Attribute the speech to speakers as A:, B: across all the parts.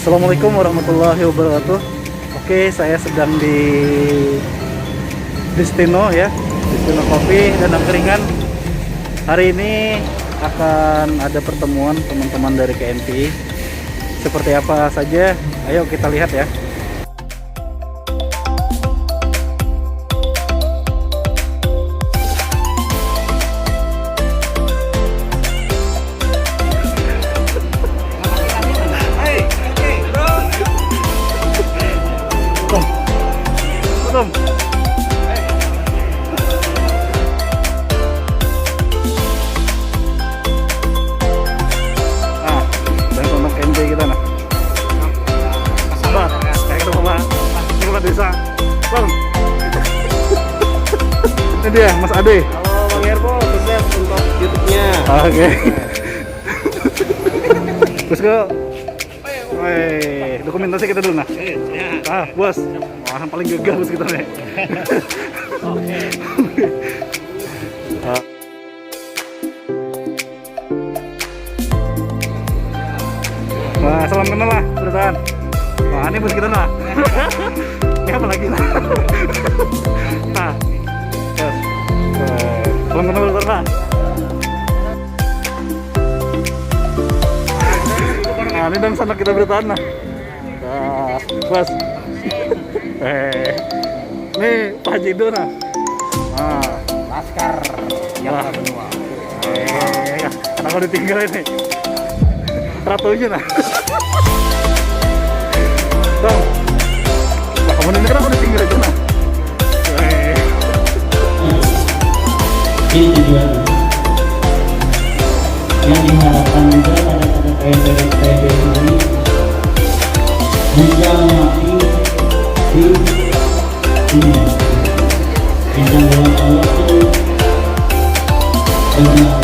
A: Assalamualaikum warahmatullahi wabarakatuh. Oke, saya sedang di Destino ya, Destino Kopi dan Angkringan. Hari ini akan ada pertemuan teman-teman dari KNPI. Seperti apa saja, ayo kita lihat ya. Desa, Bang. Ini dia, Mas Ade.
B: Halo Bang Herbo, sukses untuk YouTube-nya.
A: Oke. Terus ke, dokumentasi kita dulu nah. Bos, wah paling gagal bos kita nih.
B: Oke.
A: Nah, salam kenal lah, perusahaan. Wah, ini bos kita nah. Ini apa lagi nah? Nah, terus, salam kenal perusahaan. Nah, ini dan sana kita bertahan nah. Nah, bos. Ini Pak Jido nah. Nah,
B: Laskar yang benua.
A: karena kalau ditinggal ini ratunya nah. Bang, nah, kamu ini kenapa ditinggal aja nah?
C: Ini tujuan yang diharapkan juga pada PNBP ini bisa mati di dunia. Insya Allah itu benar.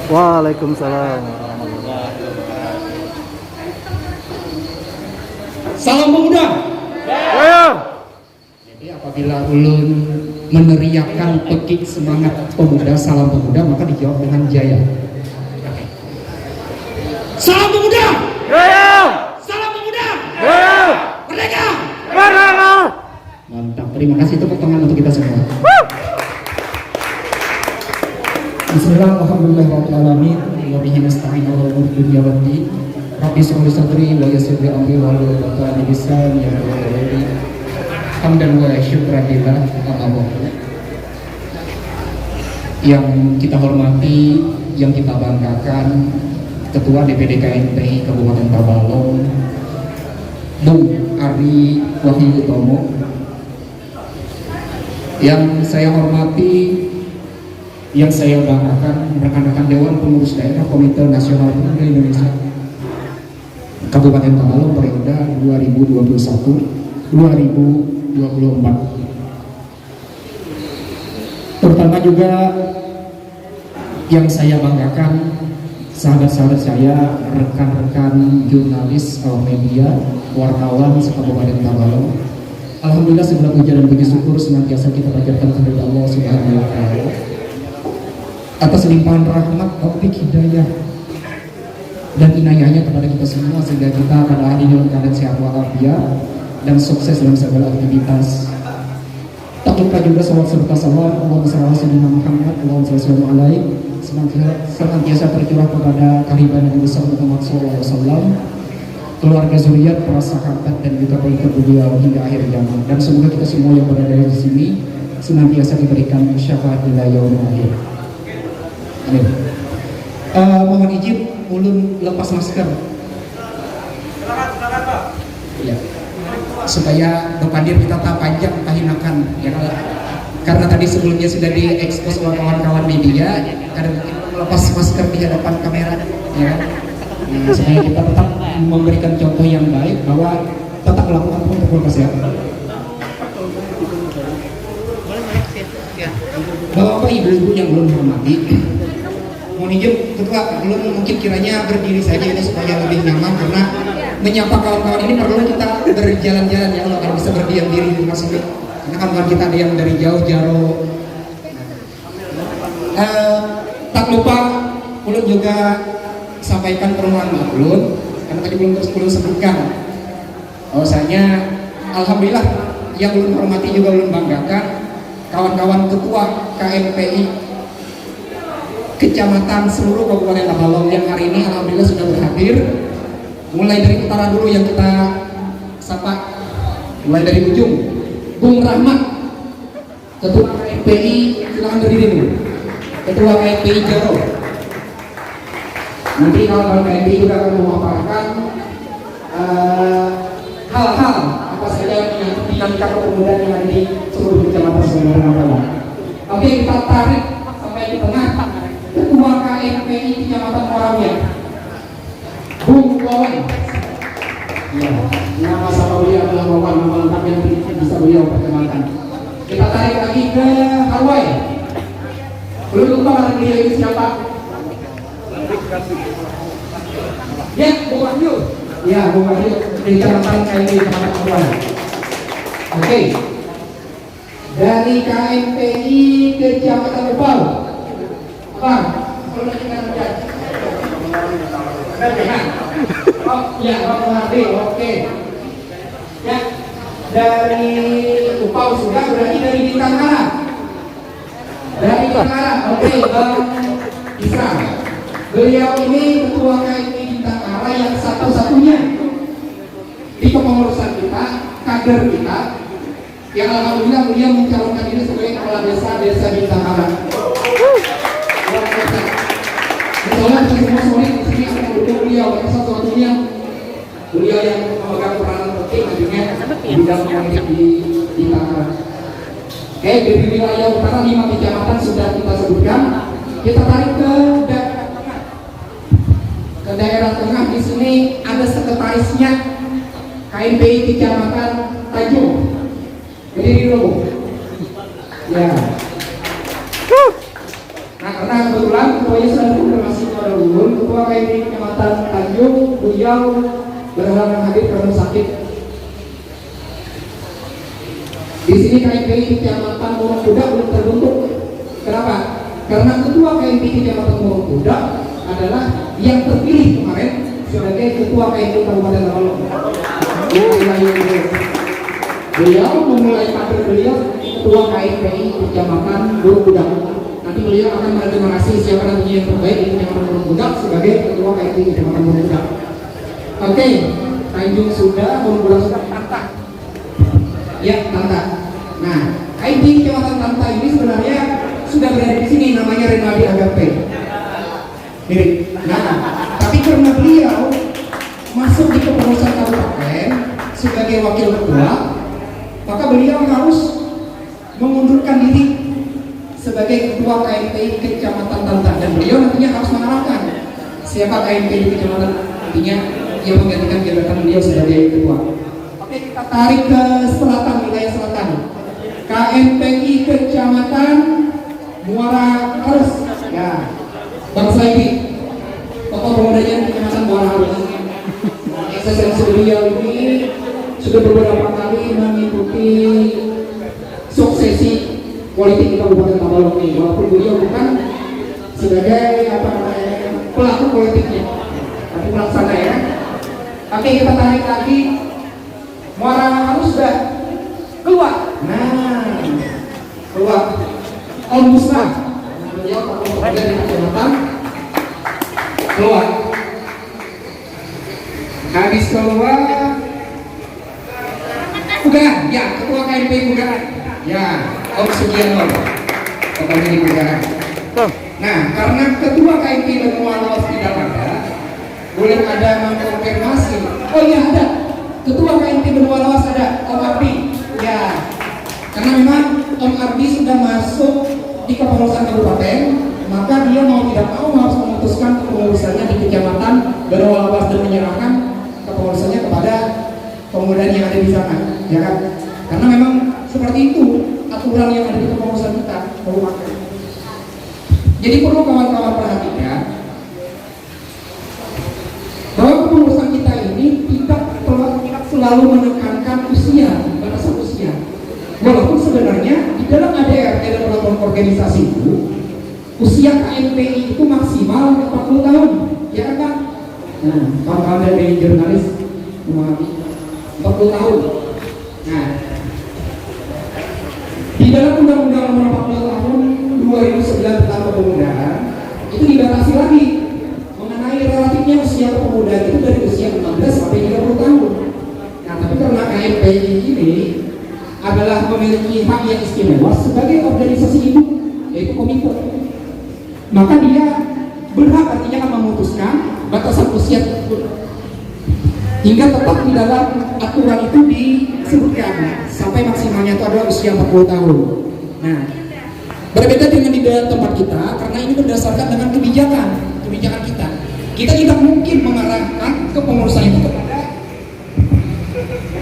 A: Waalaikumsalam warahmatullahi
C: Salam pemuda.
A: wabarakatuh.
C: Jadi apabila ulun meneriakkan pekik semangat pemuda, salam pemuda, maka dijawab dengan jaya. Salam pemuda.
A: Jaya!
C: Salam pemuda.
A: Jaya!
C: Merdeka.
A: Merdeka!
C: Mantap. Terima kasih, tepuk tangan untuk kita semua. Bismillahirrahmanirrahim. Wa bihi nasta'in ala umuri dunya waddin. Rabbi shrah li sadri wa yassir li amri wahlul 'uqdatam min lisani yafqahu qawli. Hamdan wa syukran lillah. Yang kita hormati, yang kita banggakan, Ketua DPD KNPI Kabupaten Tabalong, Bung Ari Wahyu Utomo. Yang saya hormati, yang saya banggakan, rekan-rekan Dewan Pengurus Daerah Komite Nasional Pemuda Indonesia Kabupaten Tabalong periode 2021-2024. Terutama juga yang saya banggakan, sahabat-sahabat saya, rekan-rekan jurnalis, awak media, wartawan se-Kabupaten Tabalong. Alhamdulillah segala puja dan puji syukur senantiasa kita panjatkan kepada Allah Subhanahu wa Ta'ala atas limpahan rahmat, taufik, hidayah dan inayahnya kepada kita semua, sehingga kita pada hari ini dalam keadaan sehat walafiat dan sukses dalam segala aktivitas. Tak lupa juga salawat serta salam Allahumma shalli ala sayyidina Muhammad, Allahumma shalli alaihi, senantiasa tercurah kepada kehadiran Nabi besar Muhammad SAW, keluarga zuriat, para sahabat dan juga pengikut beliau hingga akhir zaman. Dan semoga kita semua yang berada di sini senantiasa diberikan syafaat ila yaumil akhir. Amin. Mohon izin ulun lepas masker. Ya. Supaya bepadir kita tak panjang tahinakan ya, karena tadi sebelumnya sudah diekspos oleh kawan-kawan media, karena melepas masker di hadapan kamera ya. Nah, supaya kita tetap memberikan contoh yang baik bahwa tetap melakukan protokol kesehatan. Bapak ibu-ibu yang belum hormati, mohon izin ketua, belum mungkin kiranya berdiri saja ini supaya lebih nyaman, karena menyapa kawan-kawan ini perlu kita berjalan-jalan ya, kalau bisa berdiam diri di rumah sini, karena kawan kita ada yang dari jauh-jauh. Tak lupa ulun juga sampaikan permohonan maaf ulun, karena tadi belum sebutkan bahwasanya alhamdulillah yang ulun hormati juga ulun banggakan kawan-kawan ketua KNPI Kecamatan seluruh Kabupaten Tabalong yang hari ini alhamdulillah sudah berhadir. Mulai dari utara dulu yang kita sapa, mulai dari ujung. Bung Rahmat, Ketua KNPI, silakan berdiri dulu. Ketua KNPI Jaro. Nanti kawan-kawan KNPI juga akan memaparkan hal-hal apa saja yang menyangkut dinamika kepemudaan yang ada di seluruh kecamatan seluruh Tabalong. Oke, kita tarik sampai di tengah. Ketua KNPI Kecamatan Morawia, Bung Wawan. Ya, nama sama beliau adalah Wawan, nama lengkap yang bisa beliau perkenalkan. Kita tarik lagi ke Hawaii. Belum lupa karena beliau itu siapa? Ya, Bung Wahyu. Ya, Bung Wahyu dari Kecamatan KNPI Kecamatan Hawaii. Oke. Dari KNPI Kecamatan Ubal. Bang, kalau lagi kan oh ya, Bang Hardi, oke. Ya, dari Upau sudah, berarti dari Bintang Arah. Dari Bintang Arah, oke, Bang Isra. Beliau ini ketua KNPI Bintang Arah yang satu-satunya di kepengurusan kita, kader kita, yang alhamdulillah beliau mencalonkan diri sebagai kepala desa Bintang Arah. Misalnya kita semua sore di sini akan mendukung beliau, karena satu-satunya beliau yang memegang peranan penting nantinya di bidang politik di Tangerang. Oke, dari wilayah utara 5 kecamatan sudah kita sebutkan. Kita tarik ke daerah tengah. Ke daerah tengah di sini ada sekretarisnya KNPI Kecamatan Tanjung. Berdiri dulu. Ya. Nah, karena kebetulan ketuanya sudah dikonfirmasi kepada ulun, ketua KMP Kecamatan Tanjung, beliau berhalangan hadir karena sakit. Di sini KMPI Kecamatan Murung Kuda belum terbentuk. Kenapa? Karena ketua KMPI Kecamatan Murung Kuda adalah yang terpilih kemarin sebagai ketua KMPI Kabupaten Tabalong. Beliau memulai karir beliau ketua KMPI Kecamatan Murung Kuda. Nanti beliau akan merekomendasi siapa nantinya yang terbaik di Kecamatan Murung Kuda sebagai ketua KMPI Kecamatan Murung Kuda. Oke, Tanjung sudah, Murung Kuda sudah, Tanta. Ya, Tanta. Nah, KMPI Kecamatan Tanta ini sebenarnya sudah berada di sini, namanya Renaldi Agape. Mirip. Nah, tapi karena beliau masuk di kepengurusan kabupaten sebagai wakil ketua, maka beliau harus mengundurkan diri sebagai ketua KMPI Kecamatan Tanta, dan beliau nantinya harus mengarahkan siapa KMPI di kecamatan nantinya yang menggantikan jabatan beliau sebagai ketua. Oke, kita tarik ke selatan, wilayah selatan. KMPI Kecamatan Muara Harus. Ya, Bang Saidi, tokoh pemudanya di Kecamatan Muara Harus. Eksistensi beliau ini sudah beberapa kali mengikuti suksesi politik di Kabupaten Tabalong ini, walaupun beliau bukan sebagai pelaku politiknya, tapi pelaksana ya. Oke, kita tarik lagi. Muara Harus sudah keluar. Nah, keluar. Om Musnah, beliau tokoh dari kecamatan keluar. Habis keluar, Kugaran, ya, ketua KMPI Kugaran. Ya, Om Sugiarno, tokohnya di Kugaran. Nah, karena ketua KMPI Benua Lawas tidak ada, boleh ada mengkonfirmasi. Oh iya ada, ketua KMPI Benua Lawas ada, Om Ardi. Ya, karena memang Om Ardi sudah masuk di kepengurusan kabupaten, maka dia mau tidak mau harus memutuskan kepengurusannya di Kecamatan Benua Lawas dan menyerahkan kepengurusannya kepada pemuda yang ada di sana, ya kan? Karena memang seperti itu aturan yang ada di kepengurusan kita kabupaten. Jadi perlu kawan-kawan perhatikan bahwa kepengurusan kita ini tidak selalu menekankan usia, batasan usia. Walaupun sebenarnya di dalam ADRT dan peraturan organisasi itu usia KMPI itu maksimal 40 tahun, ya kan Pak? Nah, kawan-kawan dari jurnalis memahami 40 tahun. Nah, di dalam Undang-Undang Nomor 40 Tahun 2009 tentang kepemudaan itu dibatasi lagi mengenai relatifnya usia kepemudaan itu dari usia 15 sampai 30 tahun. Nah, tapi karena KMPI ini adalah memiliki hak yang istimewa sebagai organisasi induk, yaitu komite, maka dia berhak artinya akan memutuskan batasan usia tersebut hingga tetap di dalam aturan itu disebutkan sampai maksimalnya itu adalah usia 40 tahun. Nah, berbeda dengan di dalam tempat kita karena ini berdasarkan dengan kebijakan kita. Kita tidak mungkin mengarahkan kepengurusan itu kepada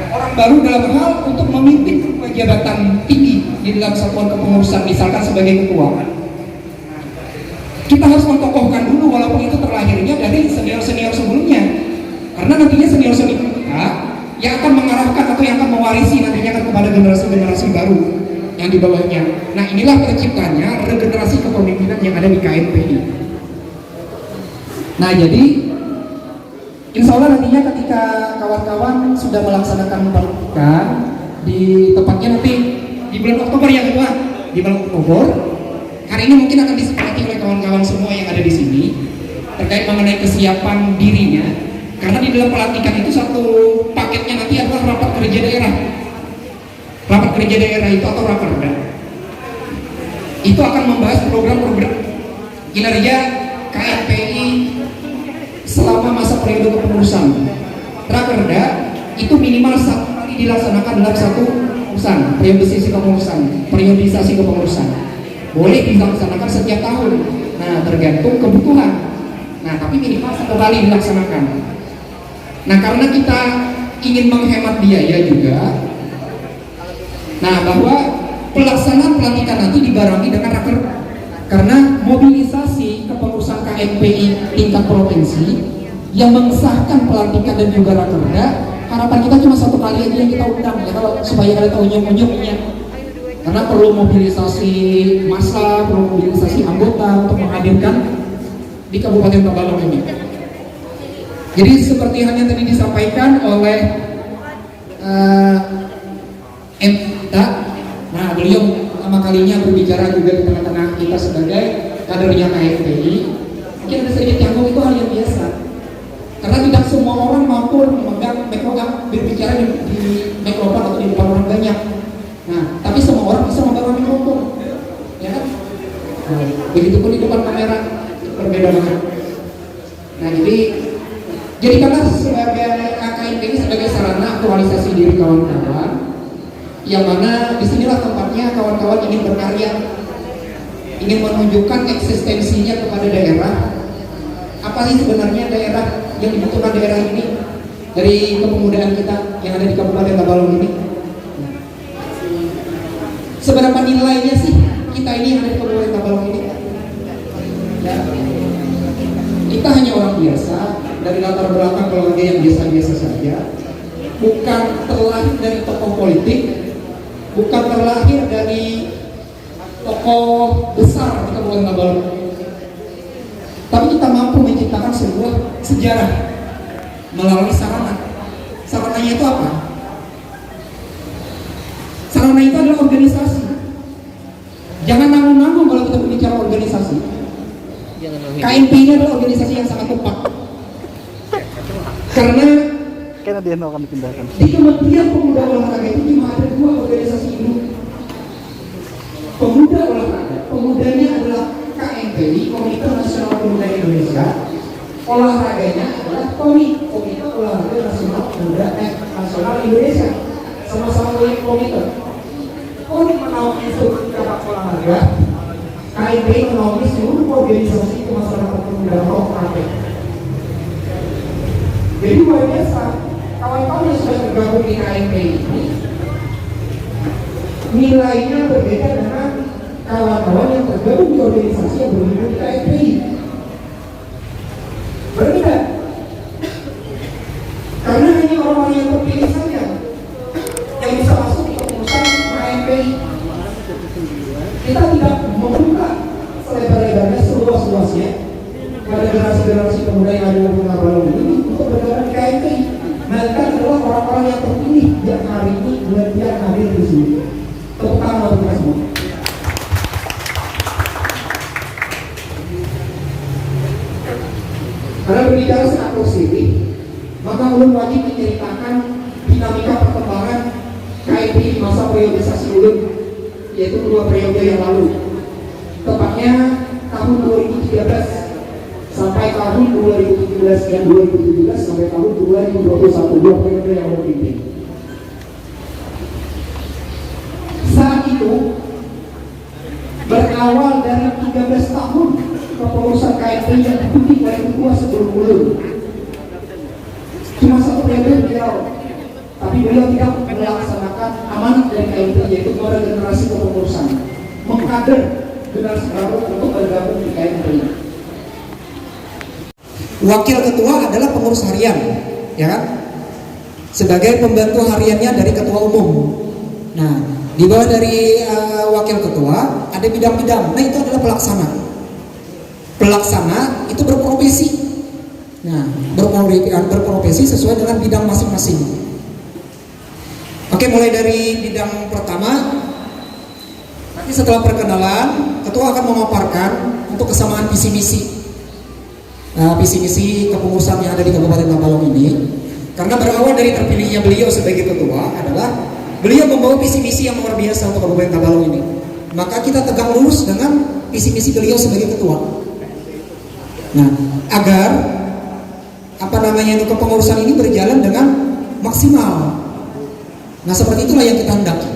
C: orang baru dalam hal untuk memimpin jabatan tinggi di dalam satuan kepengurusan, misalkan sebagai ketua. Kita harus mentokohkan dulu walaupun itu terlahirnya dari senior-senior sebelumnya, karena nantinya senior-senior kita yang akan mengarahkan atau yang akan mewarisi nantinya kepada generasi-generasi baru yang di bawahnya. Nah, inilah terciptanya regenerasi kepemimpinan yang ada di KMPI. Nah, jadi insya Allah nantinya ketika kawan-kawan sudah melaksanakan pelantikan di tempatnya nanti di bulan Oktober yang kedua, di bulan Oktober, hari ini mungkin akan disepakati oleh kawan-kawan semua yang ada di sini terkait mengenai kesiapan dirinya, karena di dalam pelantikan itu satu paketnya nanti adalah rapat kerja daerah. Rapat kerja daerah itu atau raperda itu akan membahas program-program kinerja KMPI selama masa periode kepengurusan. Raperda itu minimal 1 kali dilaksanakan dalam satu kepengurusan, periodisasi kepengurusan. Boleh dilaksanakan setiap tahun. Nah, tergantung kebutuhan. Nah, tapi minimal 1 kali dilaksanakan. Nah, karena kita ingin menghemat biaya juga, nah bahwa pelaksanaan pelantikan nanti dibarengi dengan Karena mobilisasi kepengurusan KMPI tingkat provinsi yang mengesahkan pelantikan dan juga rakerda, harapan kita cuma satu kali aja yang kita undang ya, kalau supaya ada unyung-unyungnya. Karena perlu mobilisasi massa, perlu mobilisasi anggota untuk menghadirkan di Kabupaten Tabalong ini. Jadi seperti yang tadi disampaikan oleh MTA, nah beliau pertama kalinya berbicara juga di tengah-tengah kita sebagai kadernya KMPI. Mungkin ada sedikit canggung, itu hal yang biasa. Karena tidak semua orang mampu memegang mikrofon, berbicara di mikrofon atau di depan orang banyak. Nah, tapi semua orang bisa memegang mikrofon, ya kan? Nah, begitupun di depan kamera, berbeda banget. Nah, jadi jadikanlah sebagai KMPI sebagai sarana aktualisasi diri kawan-kawan, yang mana disinilah tempatnya kawan-kawan ingin berkarya, ingin menunjukkan eksistensinya kepada daerah. Apa sih sebenarnya daerah yang dibutuhkan daerah ini dari kepemudaan kita yang ada di Kabupaten Tabalong ini? Seberapa nilainya sih kita ini yang ada di Kabupaten Tabalong ini? Ya. Kita hanya orang biasa dari latar belakang keluarga yang biasa-biasa saja, bukan terlahir dari tokoh politik, bukan terlahir dari tokoh besar di Kabupaten Tabalong, tapi kita mampu menciptakan sebuah sejarah melalui sarana. Sarananya itu apa? Sarana itu adalah organisasi. Jangan nanggung-nanggung kalau kita berbicara organisasi. KMP ini adalah organisasi yang sangat tepat. Karena
A: Kayaknya dia akan dipindahkan.
C: di Kementerian Pemuda Olahraga itu cuma ada 2 organisasi ini. Pemuda Olahraga, pemudanya adalah KMPI, Komite Nasional Pemuda Indonesia. Olahraganya adalah KOMI, Komite Olahraga Nasional Pemuda Nasional Indonesia. Sama-sama punya komite. KOMI menaungi seluruh cabang olahraga, KMPI menaungi seluruh organisasi kemasyarakat pemuda atau KMPI. Jadi luar biasa, kawan-kawan yang sudah tergabung di KMPI ini nilainya berbeda dengan kawan-kawan yang tergabung di organisasi yang berhubungan di KMPI. Berbeda. Karena hanya orang-orang yang terpilih saja yang bisa masuk di kepengurusan KMPI. Kita tidak membuka selebar-lebarnya, seluas-luasnya pada generasi-generasi pemuda yang ada di Tabalong ini untuk bergabung di KMPI. Mereka adalah orang-orang yang terpilih yang hari ini benar-benar hadir di sini. Tepuk tangan untuk kita semua. Karena berbicara secara positif, maka ulun wajib menceritakan dinamika perkembangan KMPI di masa periodisasi ulun, yaitu 2 periode yang lalu. Tepatnya tahun 2013 sampai tahun 2017 dan 2017 sampai tahun 2021, 2 periode yang ulun pimpin. Saat itu berawal dari 13 tahun kepengurusan KMPI yang dipimpin oleh ketua sebelum ulun. Cuma 1 periode beliau, tapi beliau tidak melaksanakan amanat dari KMPI, yaitu pada generasi kepengurusan, mengkader generasi baru untuk bergabung di KMPI. Wakil ketua adalah pengurus harian, ya kan? Sebagai pembantu hariannya dari ketua umum. Nah, di bawah dari wakil ketua ada bidang-bidang. Nah, itu adalah pelaksana. Pelaksana itu berprofesi. Nah, berprofesi sesuai dengan bidang masing-masing. Oke, mulai dari bidang pertama. Nanti setelah perkenalan, ketua akan memaparkan untuk kesamaan visi misi. Visi misi kepengurusan yang ada di Kabupaten Tabalong ini. Karena berawal dari terpilihnya beliau sebagai ketua adalah beliau membawa visi misi yang luar biasa untuk Kabupaten Tabalong ini. Maka kita tegak lurus dengan visi misi beliau sebagai ketua. Nah, agar itu kepengurusan ini berjalan dengan maksimal. Nah, seperti itulah yang kita hendaki.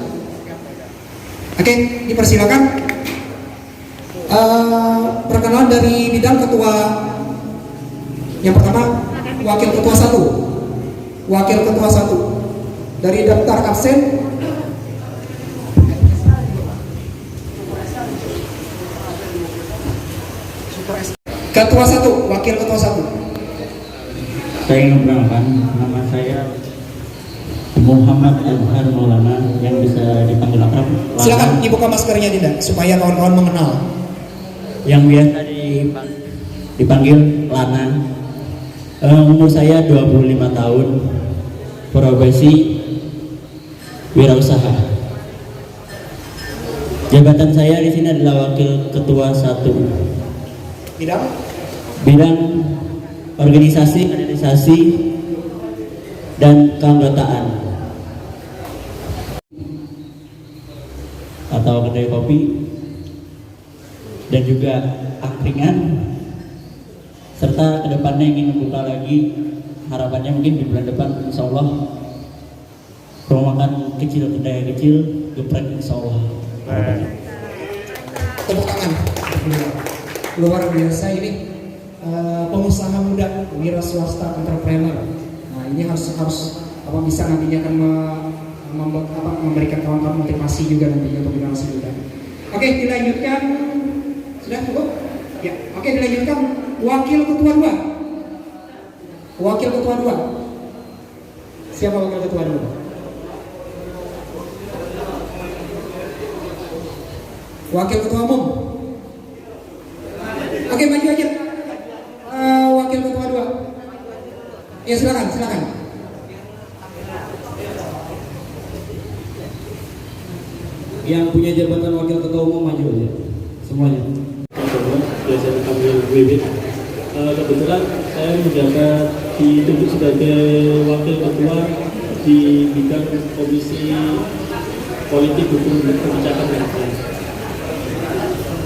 C: Oke, dipersilakan perkenalan dari bidang ketua. Yang pertama, wakil ketua 1. Wakil ketua 1 dari daftar absen. Ketua 1, wakil ketua 1.
D: Saya ingin memperkenalkan, nama saya Muhammad Azhar Maulana, yang bisa dipanggil akrab Lana,
C: Silakan dibuka maskernya Dinda supaya kawan-kawan mengenal.
D: yang biasa dipanggil Lana. Umur saya 25 tahun, profesi wirausaha. Jabatan saya di sini adalah wakil ketua 1. Bidang organisasi, kaderisasi, dan keanggotaan atau kedai kopi, dan juga angkringan, serta kedepannya ingin membuka lagi, harapannya mungkin di bulan depan insya Allah rumah makan kecil, kedai kecil, geprek insya Allah.
C: Tepuk tangan. Luar biasa ini, pengusaha muda, wira swasta, entrepreneur. Nah ini harus bisa nantinya akan memberikan kawan-kawan motivasi juga nantinya untuk generasi muda. Oke, dilanjutkan. Sudah cukup? Ya. Oke, dilanjutkan. Wakil ketua 2. Wakil ketua 2. Siapa wakil ketua 2? Wakil ketua umum. Oke, maju aja. Wakil ketua 2. Ya, silakan.
E: Yang punya jabatan wakil ketua umum maju aja semuanya.
F: Biasa dipanggil WB. Kebetulan saya menjabat ditunjuk sebagai wakil ketua di bidang komisi politik, hukum, dan kebijakan bangsa.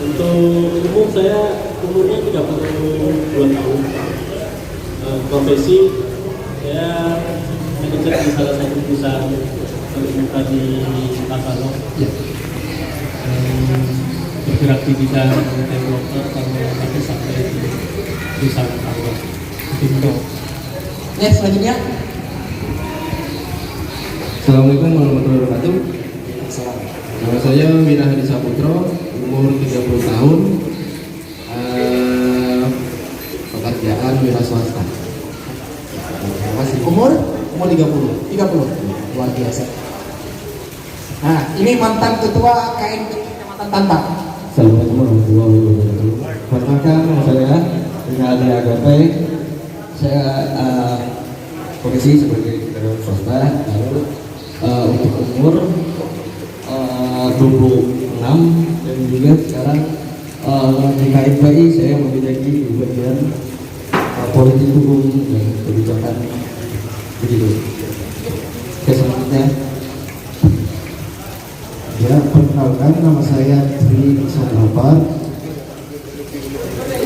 F: Untuk umum saya umurnya 32 tahun. Profesi saya manajer di salah satu perusahaan terbuka di Pasalo. Bergerak di bidang developer kalau nanti sampai di perusahaan Allah. Itu.
C: Ya, selanjutnya.
E: Assalamualaikum warahmatullahi wabarakatuh. Nama saya Wira Hadi Saputro, umur 30 tahun, pekerjaan wira swasta. Terima kasih.
C: Umur 30. Luar biasa. Nah, ini mantan ketua KNP Kecamatan Tantang.
E: Assalamualaikum warahmatullahi wabarakatuh. Perkenalkan, nama saya Wira Hadi Agape. Saya profesi sebagai karyawan swasta. Lalu untuk umur 26, dan juga sekarang di KNPI saya memiliki di bagian politik, hukum, dan kebijakan. Begitu. Oke, selanjutnya.
G: Ya, perkenalkan, nama saya Tri Soprapat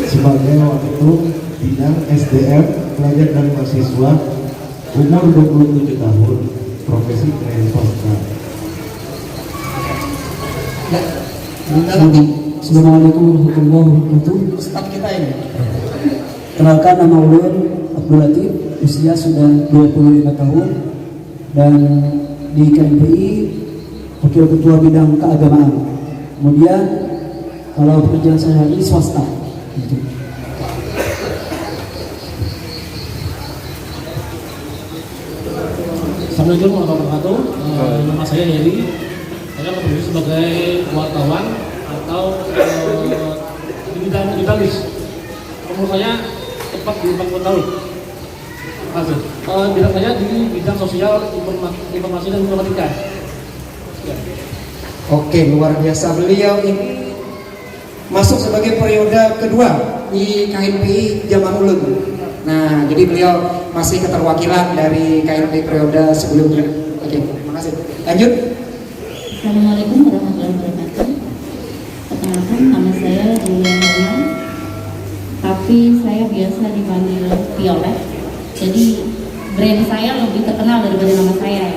G: sebagai wakil bidang SDM pelajar dan mahasiswa, umur 27 tahun, profesi karyawan swasta.
C: Ya.
H: Assalamualaikum warahmatullahi wabarakatuh.
C: Ustaz kita ini.
H: Kenalkan, nama ulun Abdul Latif, usia sudah 25 tahun, dan di KNPI wakil ketua bidang keagamaan. Kemudian kalau pekerjaan sehari-hari swasta. Gitu.
F: Assalamualaikum warahmatullahi wabarakatuh. Nama saya Heri. Saya bekerja sebagai wartawan atau di bidang jurnalis. Umur saya tepat di 40 tahun. Bidang saya di bidang sosial, informasi dan informatika. Ya.
C: Oke, luar biasa. Beliau ini masuk sebagai periode kedua di KNPI zaman ulun. Nah, jadi beliau masih keterwakilan dari KNPI periode sebelumnya. Oke, terima kasih. Lanjut.
I: Assalamualaikum warahmatullahi wabarakatuh. Perkenalkan, nama saya Julia Herman, tapi saya biasa dipanggil Violet. Jadi brand saya lebih terkenal daripada nama saya.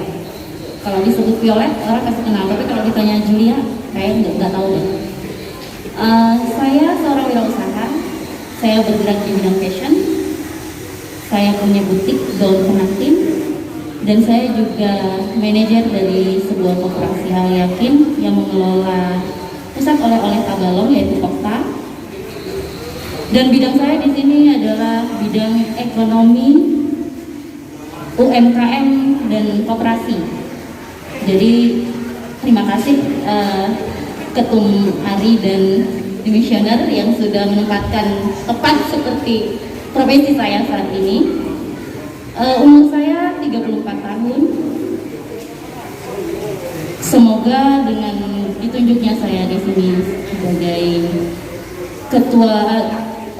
I: Kalau disebut Violet orang pasti kenal, tapi kalau ditanya Julia, kayak nggak tahu deh. Saya seorang wirausaha. Saya bergerak di bidang fashion. Saya punya butik gaun pengantin. Dan saya juga manajer dari sebuah koperasi Hal Yakin yang mengelola pusat oleh-oleh Tabalong, yaitu Kokta. Dan bidang saya di sini adalah bidang ekonomi, UMKM dan koperasi. Jadi terima kasih Ketum Ari dan Dimisioner yang sudah menempatkan tepat seperti profesi saya saat ini. Umur saya 34 tahun. Semoga dengan ditunjuknya saya di sini sebagai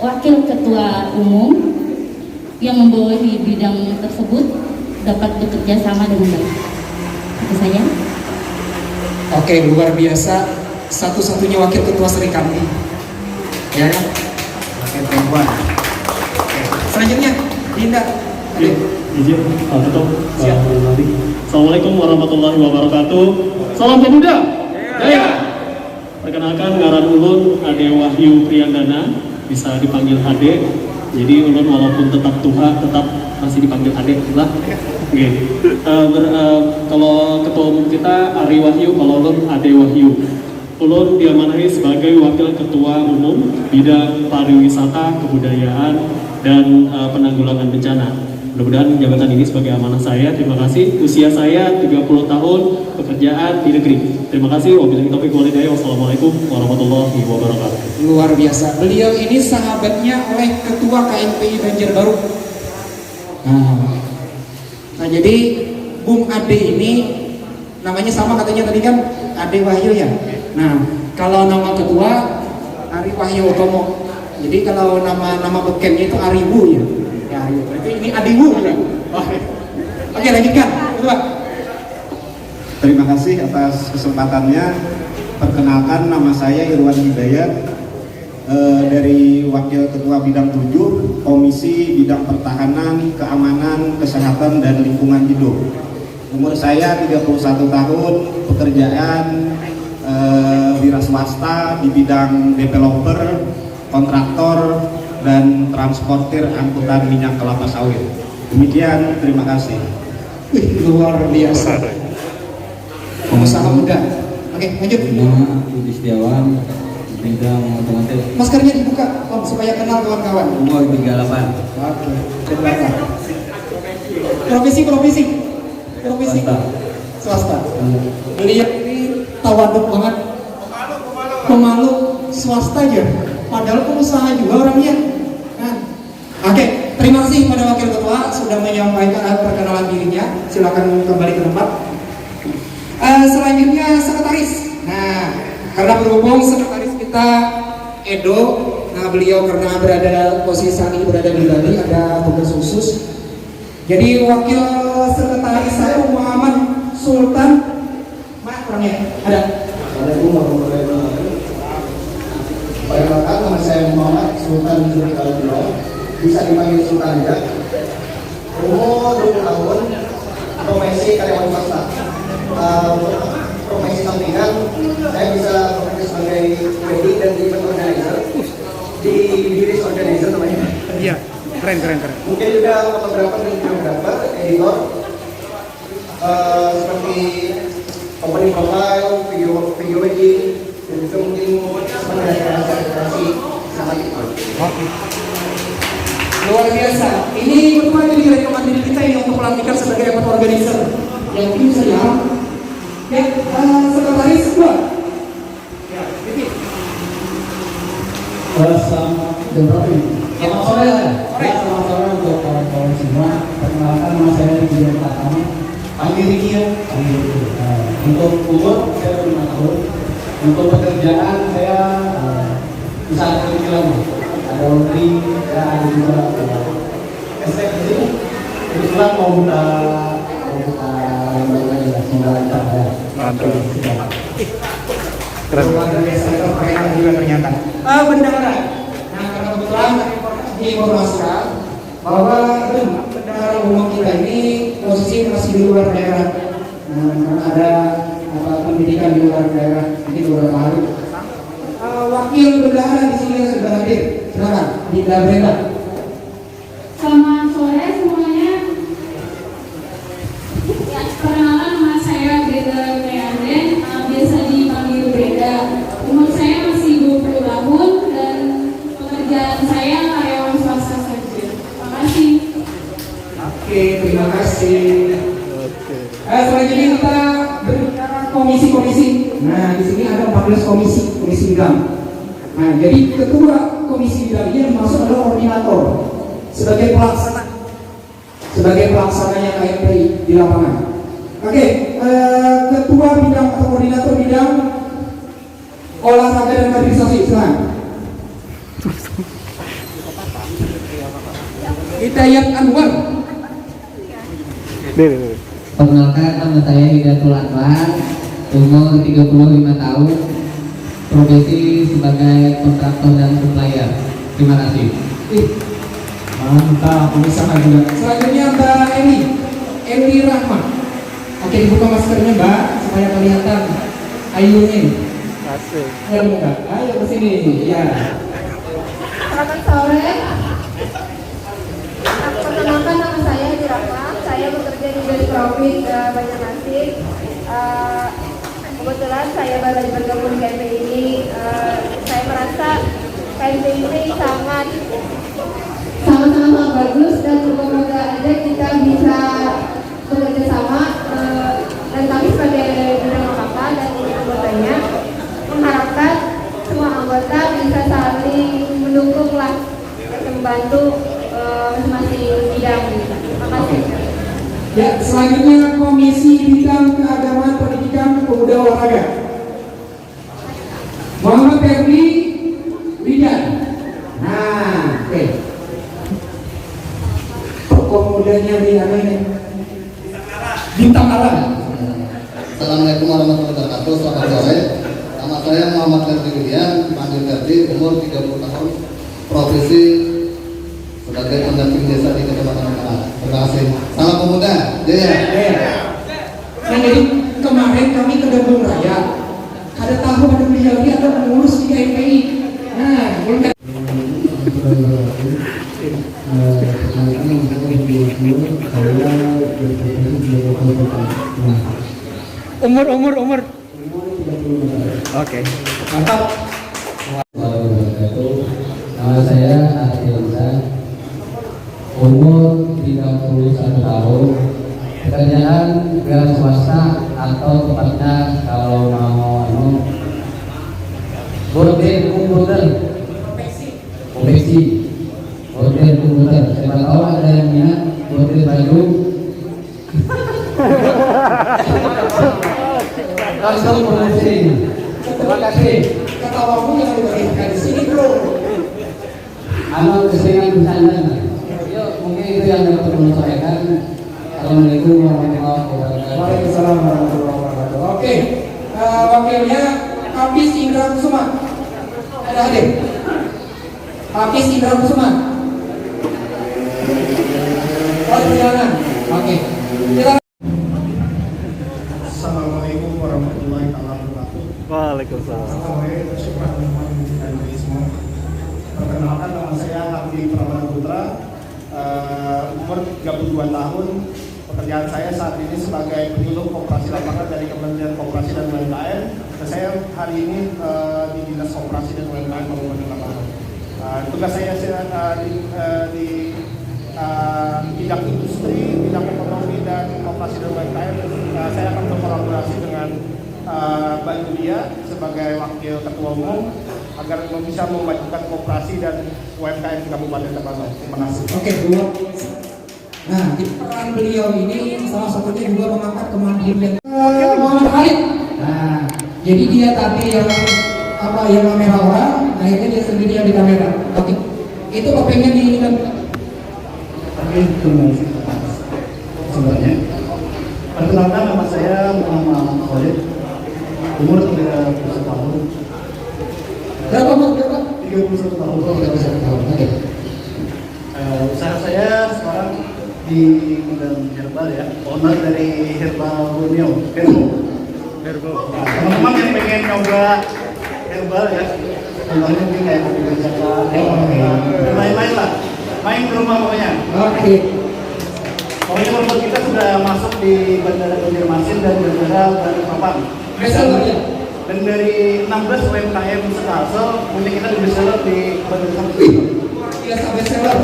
I: wakil ketua umum yang membawahi bidang tersebut dapat bekerja sama dengan baik. Itu saja.
C: Oke, luar biasa. Satu-satunya wakil ketua Serikandi. Ya kan? Wakil perempuan. Oke. Selanjutnya, Dinda.
F: Izin, Ketum. Assalamualaikum warahmatullahi wabarakatuh. Salam pemuda. Jaya. Perkenalkan, ngaran ulun Ade Wahyu Priyandana, bisa dipanggil Ade. Jadi ulun walaupun tetap tua, tetap masih dipanggil Ade lah. Oke. Kalau ketua umum kita Ari Wahyu, kalau ulun Ade Wahyu. Ulun diamanahi sebagai wakil ketua umum bidang pariwisata, kebudayaan, dan penanggulangan bencana. Mudah-mudahan jabatan ini sebagai amanah saya. Terima kasih. Usia saya 30 tahun, pekerjaan di negeri. Terima kasih. Wabillahi taufiq wal hidayah. Wassalamualaikum warahmatullahi wabarakatuh.
C: Luar biasa. Beliau ini sahabatnya oleh Ketua KMPI Banjarbaru. Nah, jadi Bung Ade ini namanya sama katanya tadi kan, Ade Wahyu ya. Nah, kalau nama ketua Ari Wahyu Utomo. Jadi kalau nama bekennya itu Ariwu ya. Ya, berarti ini Adiwu ya. Oke, lanjutkan. Ketua.
G: Terima kasih atas kesempatannya. Perkenalkan, nama saya Irwan Hidayat, dari Wakil Ketua Bidang 7 Komisi Bidang Pertahanan, Keamanan, Kesehatan, dan Lingkungan Hidup. Umur saya 31 tahun, pekerjaan wira swasta di bidang developer, kontraktor, dan transportir angkutan minyak kelapa sawit. Demikian, terima kasih.
C: Wih, luar biasa. Pengusaha muda. Oke, lanjut.
E: Nama Budi Setiawan, bidang otomotif.
C: Maskernya dibuka, Om, supaya kenal kawan-kawan.
E: Umur 38.
C: Oke, terima. Profesi. Swasta. Beliau ini tawaduk banget. Pemalu swasta aja. Padahal pengusaha juga orangnya. Kan? Oke, terima kasih pada Wakil Ketua sudah menyampaikan perkenalan dirinya. Silakan kembali ke tempat. Selanjutnya sekretaris. Nah, karena berhubung sekretaris kita Edo, nah beliau karena posisi saat ini berada di Bali, ada tugas khusus. Jadi wakil sekretaris saya Muhammad Sultan. Mana orangnya? Ada.
G: Assalamualaikum warahmatullahi wabarakatuh. Perkenalkan, nama saya Muhammad Sultan Zulkarnain, bisa dipanggil Sultan aja. Umur 20 tahun, profesi karyawan swasta. Profesi sampingan, saya bisa bekerja sebagai wedding dan event organizer di Diris Organizer namanya.
C: Iya, keren.
G: Mungkin juga fotografer dan videografer, editor, seperti company profile, video wedding, dan juga mungkin sebenarnya sama itu.
C: Oke. Luar biasa. Ini bagaimana jadi rekomen diri kita yang untuk pelantikan sebagai event organizer. Yang ini bisa diam. Ya, sekretaris kedua. Ya, Vicky.
H: Selamat sore untuk kawan-kawan semua. Perkenalkan, nama saya Dian Tatama. Panggil Ricky ya. Untuk umur saya 5 tahun. Untuk pekerjaan saya usaha kecil-kecilan. Ada laundry, ada juga estek di sini. Kebetulan mau buka yang baru aja lah, semoga lancar ya.
A: Mantap.
C: Keren. Juga ternyata. Bendahara. Nah, karena kebetulan diinformasikan bahwa bendahara umum kita ini posisi masih di luar daerah. Nah, karena ada pendidikan di luar daerah ini beberapa hari. Wakil bendahara di sini sudah hadir. Silakan, Dinda Brenda.
J: Selamat sore semuanya. Ya, perkenalkan, nama saya Brenda Meanden, biasa dipanggil Brenda. Umur saya masih 20 tahun dan pekerjaan saya
C: kasih. Selanjutnya kita berbicara komisi-komisi. Nah, di sini ada 14 komisi bidang. Nah, jadi ketua komisi bidang ini masuk adalah koordinator sebagai pelaksananya KMPI di lapangan. Oke, ketua bidang atau koordinator bidang olahraga dan kaderisasi, silakan. Hidayat Anwar.
K: Perkenalkan, nama saya Hidayatul Anwar, umur 35 tahun, profesi sebagai kontraktor dan supplier. Terima kasih.
C: Mantap, ini sama juga. Selanjutnya Mbak Eni Rahma. Oke, dibuka maskernya Mbak, supaya kelihatan ayunya.
A: Asik.
C: Ayo Mbak, ayo ke sini. Ya.
J: Selamat sore. Perkenalkan, nama saya Eni Rahma. Saya bekerja di Bali Profit Banjarmasin. Kebetulan saya baru bergabung di KMP ini. Saya merasa KMP ini sangat bagus dan semoga aja kita bisa bekerja sama, dan kami sebagai bidang apa dan anggotanya mengharapkan semua anggota bisa saling mendukung lah dan membantu masing-masing bidang. Terima kasih.
C: Ya, selanjutnya Komisi Bidang Keagamaan, Pendidikan, Pemuda, Olahraga. Muhammad Febri Widan. Nah, oke. Pemudanya di mana ini? Bintang Alam.
L: Assalamualaikum warahmatullahi wabarakatuh. Selamat sore. Nama saya Muhammad Febri Widan, dipanggil Ferdi, umur 30 tahun, profesi sebagai pendamping desa di Kecamatan Kalah. Terima kasih. Salam pemuda. Jaya.
C: Nah, jadi kemarin kami ke Bandung Raya. Ada tahu ada beliau lagi ada mengurus di KMPI. Nah, boleh. Umur. Oke. Mantap.
K: Nama saya Ardiansa, umur 31 tahun, pekerjaan wira swasta atau tepatnya kalau mau bordir komputer, konveksi, bordir komputer. Siapa tahu ada yang minat bordir baju. Langsung promosi.
C: Terima kasih. Ketawamu yang diberikan di sini, bro.
K: Keseringan bercanda. Yuk, mungkin itu yang dapat perlu sampaikan. Assalamualaikum warahmatullahi wabarakatuh.
C: Waalaikumsalam warahmatullahi wabarakatuh. Oke, wakilnya Hafiz Indra Kusuma. Ada hadir? Hafiz Indra Kusuma. Perjalanan. Oke.
G: Assalamualaikum warahmatullahi wabarakatuh.
A: Waalaikumsalam.
G: Perkenalkan, nama saya Abdi Pramana Putra, umur 32 tahun. Pekerjaan saya saat ini sebagai penyuluh koperasi lapangan dari Kementerian Koperasi dan UMKM. Dan saya hari ini di Dinas Koperasi dan UMKM Kabupaten Lapangan. Tugas saya di bidang industri, bidang ekonomi dan koperasi dan UMKM. Saya akan berkolaborasi dengan Mbak Yulia sebagai wakil ketua umum agar bisa memajukan koperasi dan UMKM di Kabupaten Tapanuli. Terima kasih.
C: Oke, dua. Nah, di peran beliau ini salah satunya juga mengangkat kemandirian Muhammad Khalid. Nah, jadi dia tadi yang kamera orang, akhirnya dia sendiri yang di kamera. Oke, itu kepengen diinginkan.
G: Oke, terima kasih. Sebenarnya, perkenalkan, nama saya Muhammad Khalid, umur 31 tahun.
C: Berapa?
G: 31 tahun.
C: 31 tahun. Oke.
G: Usaha saya sekarang di bidang herbal ya, owner dari Herbal Borneo. Nah, teman-teman yang pengen nyoba herbal ya, contohnya mungkin kayak kopi berjaka, dan lain-lain lah, main ke rumah pokoknya.
C: Oke.
G: Pokoknya produk kita sudah masuk di Bandara Banjarmasin dan Bandara Balikpapan. Dan dari 16 UMKM sekarang, punya kita di bestseller di Bandara Sampai.
C: Biasa bestseller.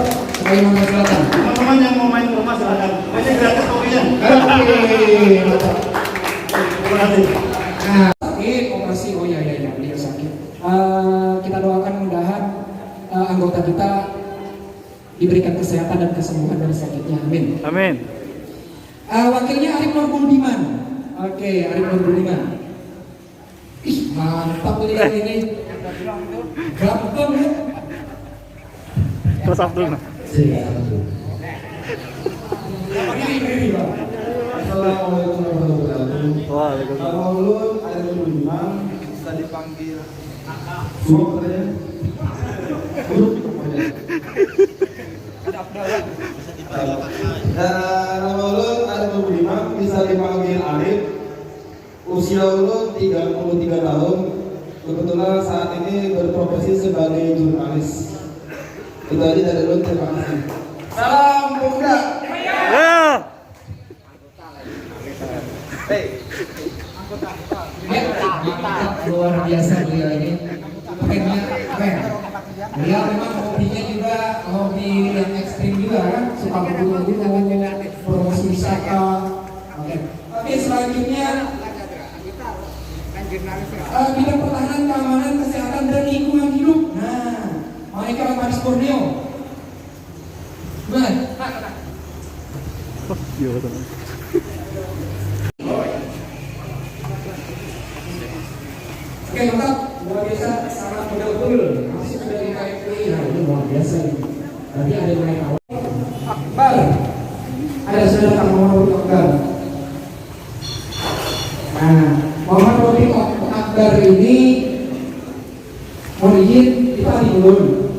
C: Kalimantan Selatan.
G: Teman-teman yang mau main ke rumah silakan. Ini gratis kopinya.
C: mantap. Terima kasih. Nah, sakit operasi, oh ya dia sakit. Kita doakan mudah-mudahan anggota kita diberikan kesehatan dan kesembuhan dari sakitnya. Amin.
A: Amin.
C: Wakilnya Arif Nur Budiman. Oke, Arif Nur Budiman. Ih, mantap ini. Gampang ya.
A: Terus Abdul.
G: Assalamualaikum warahmatullahi wabarakatuh.
A: Waalaikumsalam.
G: Maulud Arif Budiman bisa dipanggil Guru katanya. Guru Maulud Arif Budiman bisa dipanggil Arif. Usia ulun 33 tahun. Kebetulan saat ini berprofesi sebagai jurnalis. Itu aja dari ulun, terima kasih. Salam pemuda.
C: Luar biasa beliau ini. Kerennya keren. Beliau memang hobinya juga hobi yang ekstrim juga kan, suka berburu, promosi wisata. Oke, selanjutnya bidang pertahanan, keamanan, kesehatan dan lingkungan hidup. Nah, Monica Maris Borneo. Gimana?
A: Iya betul.
C: Oke, mantap. Luar biasa, sangat betul. Masuk dari KFI. Nah, ini luar biasa ini. Tadi ada yang naik awal. Akbar. Ada saudara Kang Muhammad Akbar. Nah, Muhammad Rodrik Akbar ini mohon izin kita dulu.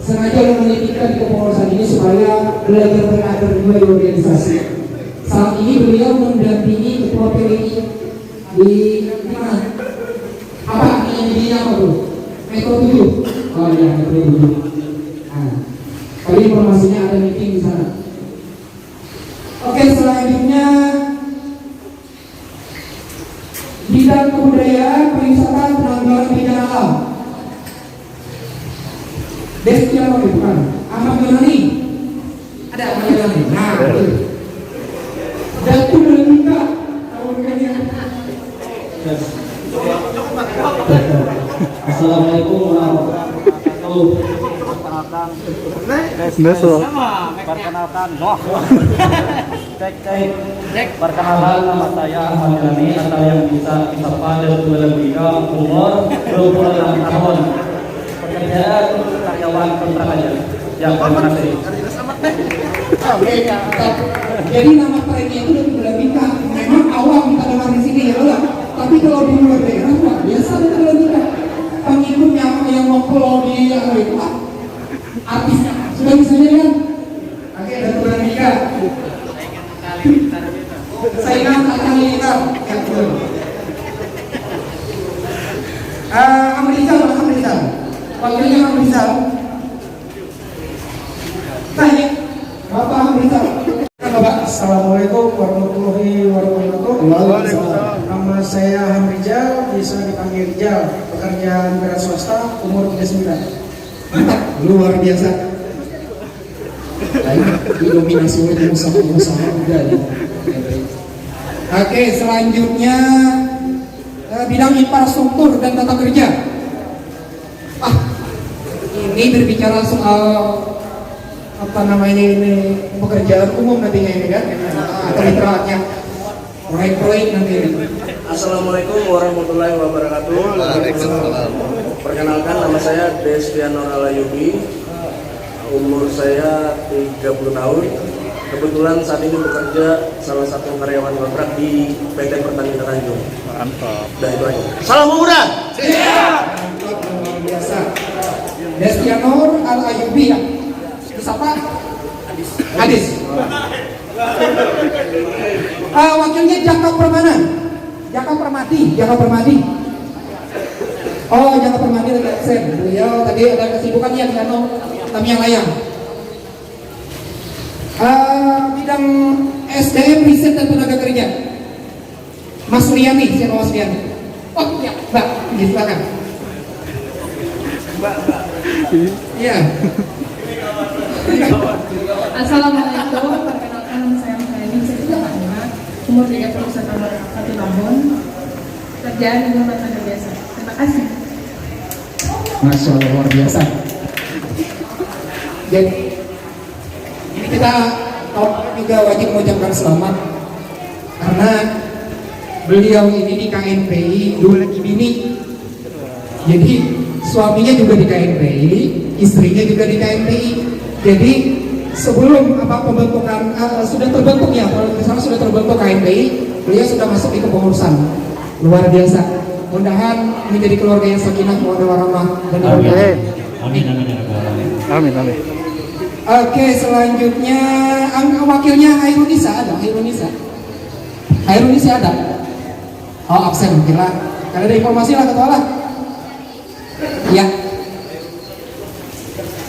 C: Sengaja menelitikan di kepengurusan ini supaya belajar berkader juga di organisasi. Saat ini beliau mendampingi ketua PWI di mana? Apa yang jadinya apa tuh? Metro 7. Oh iya, Metro 7. Nah, tadi informasinya ada meeting di sana. Oke, selanjutnya bidang kebudayaan, pariwisata, penanggulangan bencana alam. Desti apa bukan? Ahmad Yunani. Ada Ahmad Yunani. Nah, itu. Datu Delinka.
H: Assalamualaikum warahmatullahi wabarakatuh.
A: Perkenalkan, cek. Perkenalan, nama saya Ahmad Yunani, atau yang bisa disapa Datu Delinka, umur 26 tahun. Pekerjaan karyawan kontrak aja. Yang terima kasih.
C: Jadi nama kerennya itu Datu Delinka. Memang awam kita dengar di sini ya, Allah. Tapi kalau di luar daerah Pak, biasa Datu Delinka. Pengikutnya yang ngobrol di itu Pak. Artisnya sudah bisa kan? Oke, Datu Delinka. Saingan kali kita. Amrizal. Wakilnya Amrizal. Tanya, Bapak Amrizal. Bapak, Assalamualaikum warahmatullahi wabarakatuh.
G: Waalaikumsalam.
C: Nama saya Hamrizal, bisa dipanggil Rijal. Pekerjaan wira swasta, umur 39. Mantap, luar biasa. Didominasi oleh pengusaha muda ya. Oke, selanjutnya bidang infrastruktur dan tata kerja. Ini berbicara soal apa namanya ini pekerjaan umum nantinya ini kan, atau mitranya proyek-proyek nanti ini.
B: Assalamualaikum warahmatullahi wabarakatuh.
L: Waalaikumsalam.
B: Perkenalkan, nama saya Destiano Ralayubi. Umur saya 30 tahun. Kebetulan saat ini bekerja salah satu karyawan kontrak di PT Pertamina Tanjung.
A: Mantap.
B: Dan itu aja. Salam pemuda.
C: Luar biasa. Destiano Al-Ayubi ya. Siapa? Hadis. Wakilnya Jaka Permana. Jaka Permadi. Oh, Jaka Permadi lagi absen. Beliau tadi ada kesibukannya di Tamiang Layang. Bidang SDM, riset dan tenaga kerja. Mas Riani, siapa Mas Riani? Oh ya, Mbak, silakan. Iya.
J: Assalamualaikum, perkenalkan saya Mas Reni, saya juga Mbak. umur 31 tahun, kerjaan di rumah tangga biasa. Terima kasih.
C: Masya Allah, luar biasa. Jadi ini kita juga wajib mengucapkan selamat karena beliau ini di KNPI dua lagi bini. Jadi suaminya juga di KNPI, istrinya juga di KNPI. Jadi sebelum pembentukan sudah terbentuk ya, kalau misalnya sudah terbentuk KNPI, beliau sudah masuk di kepengurusan. Luar biasa. Mudah-mudahan menjadi keluarga yang sakinah, mawaddah warahmah dan
A: Amin.
D: Amin, amin, ya Rabbal Alamin.
A: Amin, amin.
C: Oke, selanjutnya wakilnya Hairunisa ada, Hairunisa ada. Oh, absen mungkin lah. Kalau ada informasi lah ketua lah. Ya.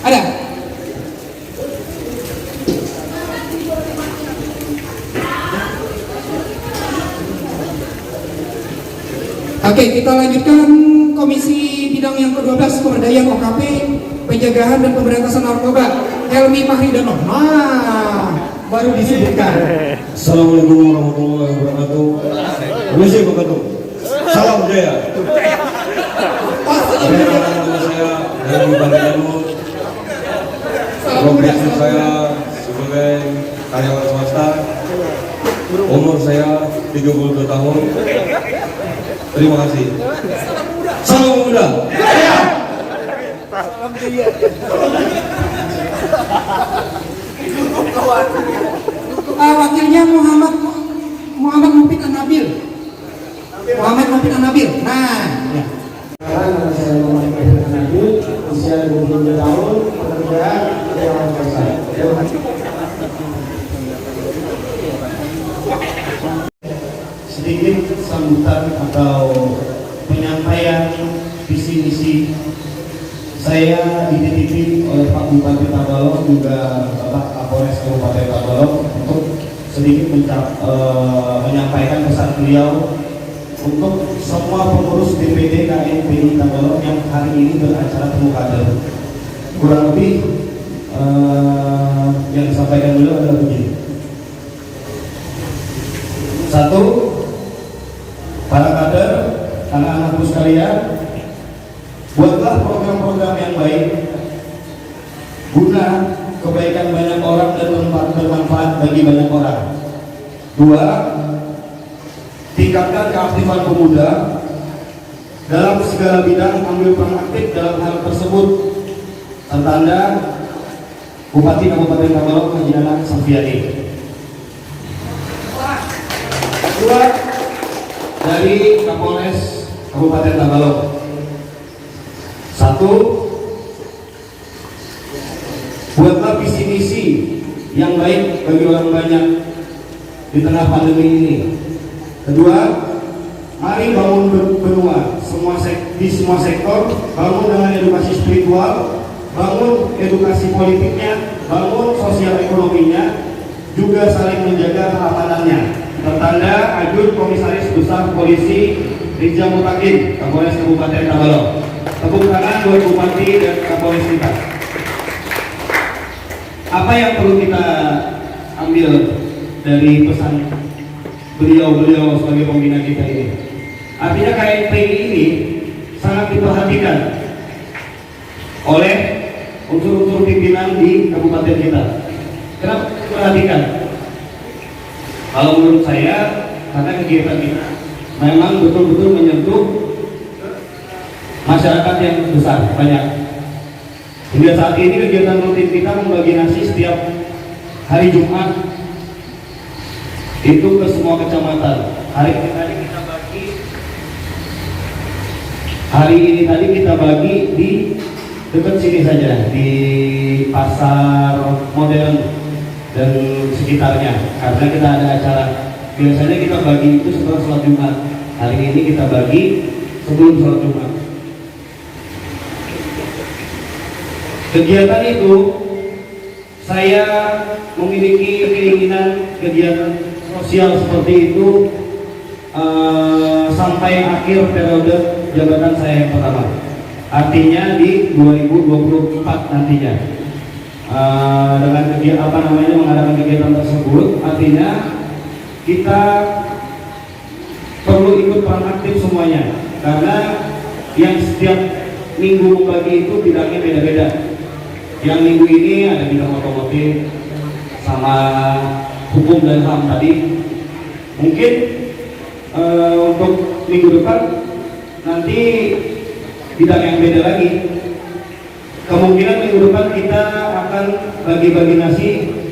C: Ada. Oke, kita lanjutkan komisi bidang yang ke-12 pemberdayaan OKP, pencegahan dan pemberantasan narkoba. Helmi Mahridano. Nah, baru disebutkan.
M: Assalamualaikum warahmatullahi wabarakatuh. Permisi Pak Ketum. Salam Jaya. Nama saya Helmi Mahridano. Profesi saya sebagai karyawan swasta. Umur saya 32 tahun. Terima kasih. Salam muda.
C: Wakilnya Muhammad Mufid An-Nabil. Nah, ya.
G: Nama saya Muhammad Mufid An-Nabil, usia 22 tahun, pekerjaan karyawan swasta. Sedikit sambutan atau penyampaian visi misi saya dititipi oleh Pak Bupati Tabalong juga Bapak Kapolres Kabupaten Tabalong untuk sedikit menyampaikan pesan beliau untuk semua pengurus DPD KNPI Tabalong yang hari ini beracara temu kader. Kurang lebih yang disampaikan beliau adalah begini. Satu, para kader, anak-anakku sekalian, buatlah program-program yang baik guna kebaikan banyak orang dan bermanfaat bagi banyak orang. Dua, tingkatkan keaktifan pemuda dalam segala bidang, ambil peran aktif dalam hal tersebut. Tanda Bupati Kabupaten Tabalong Haji Nanang Safiani. Dua, dari Kapolres Kabupaten Tabalong. Satu, buatlah visi misi yang baik bagi orang banyak di tengah pandemi ini. Kedua, mari bangun benua di semua sektor, bangun dengan edukasi spiritual, bangun edukasi politiknya, bangun sosial ekonominya, juga saling menjaga keamanannya. Tertanda Ajun Komisaris Besar Polisi Rijal Mutakin, Kapolres Kabupaten Tabalong. Tepuk tangan buat Bupati dan Kapolres kita. Apa yang perlu kita ambil dari pesan beliau sebagai pembina kita ini? Artinya KNPI ini sangat diperhatikan oleh unsur-unsur pimpinan di kabupaten kita. Kenapa diperhatikan? Kalau menurut saya, karena kegiatan kita memang betul-betul menyentuh masyarakat yang besar, banyak. Hingga saat ini kegiatan rutin kita membagi nasi setiap hari Jumat itu ke semua kecamatan. Hari ini tadi kita bagi di dekat sini saja, di pasar modern dan sekitarnya, karena kita ada acara. Biasanya kita bagi itu setelah sholat Jumat. Hari ini kita bagi sebelum sholat Jumat. Kegiatan itu saya memiliki keinginan kegiatan sosial seperti itu sampai akhir periode jabatan saya yang pertama. Artinya di 2024 nantinya. Dengan kegiatan mengadakan kegiatan tersebut, artinya kita
H: ikut peran aktif semuanya, karena yang setiap minggu membagi itu bidangnya beda-beda. Yang minggu ini ada bidang otomotif sama hukum dan HAM tadi. Mungkin untuk minggu depan nanti bidang yang beda lagi. Kemungkinan minggu depan kita akan bagi-bagi nasi.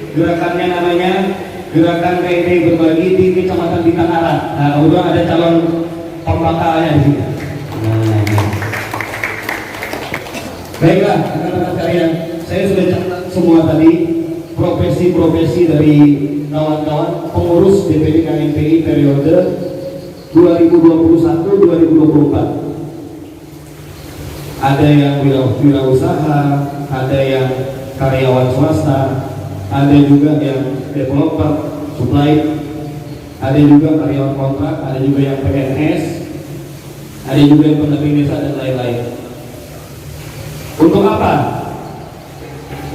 H: Gerakannya namanya gerakan KIP berbagi di Kecamatan Bintang Arah. Nah, kemudian ada calon pembakalannya di sini. Baiklah, rekan-rekan sekalian, saya sudah catat semua tadi profesi-profesi dari kawan-kawan pengurus DPD KMPI periode 2021-2024. Ada yang wirausaha, ada yang karyawan swasta, ada juga yang developer, supply, ada juga karyawan kontrak, ada juga yang PNS, ada juga yang pendamping desa dan lain-lain. Untuk apa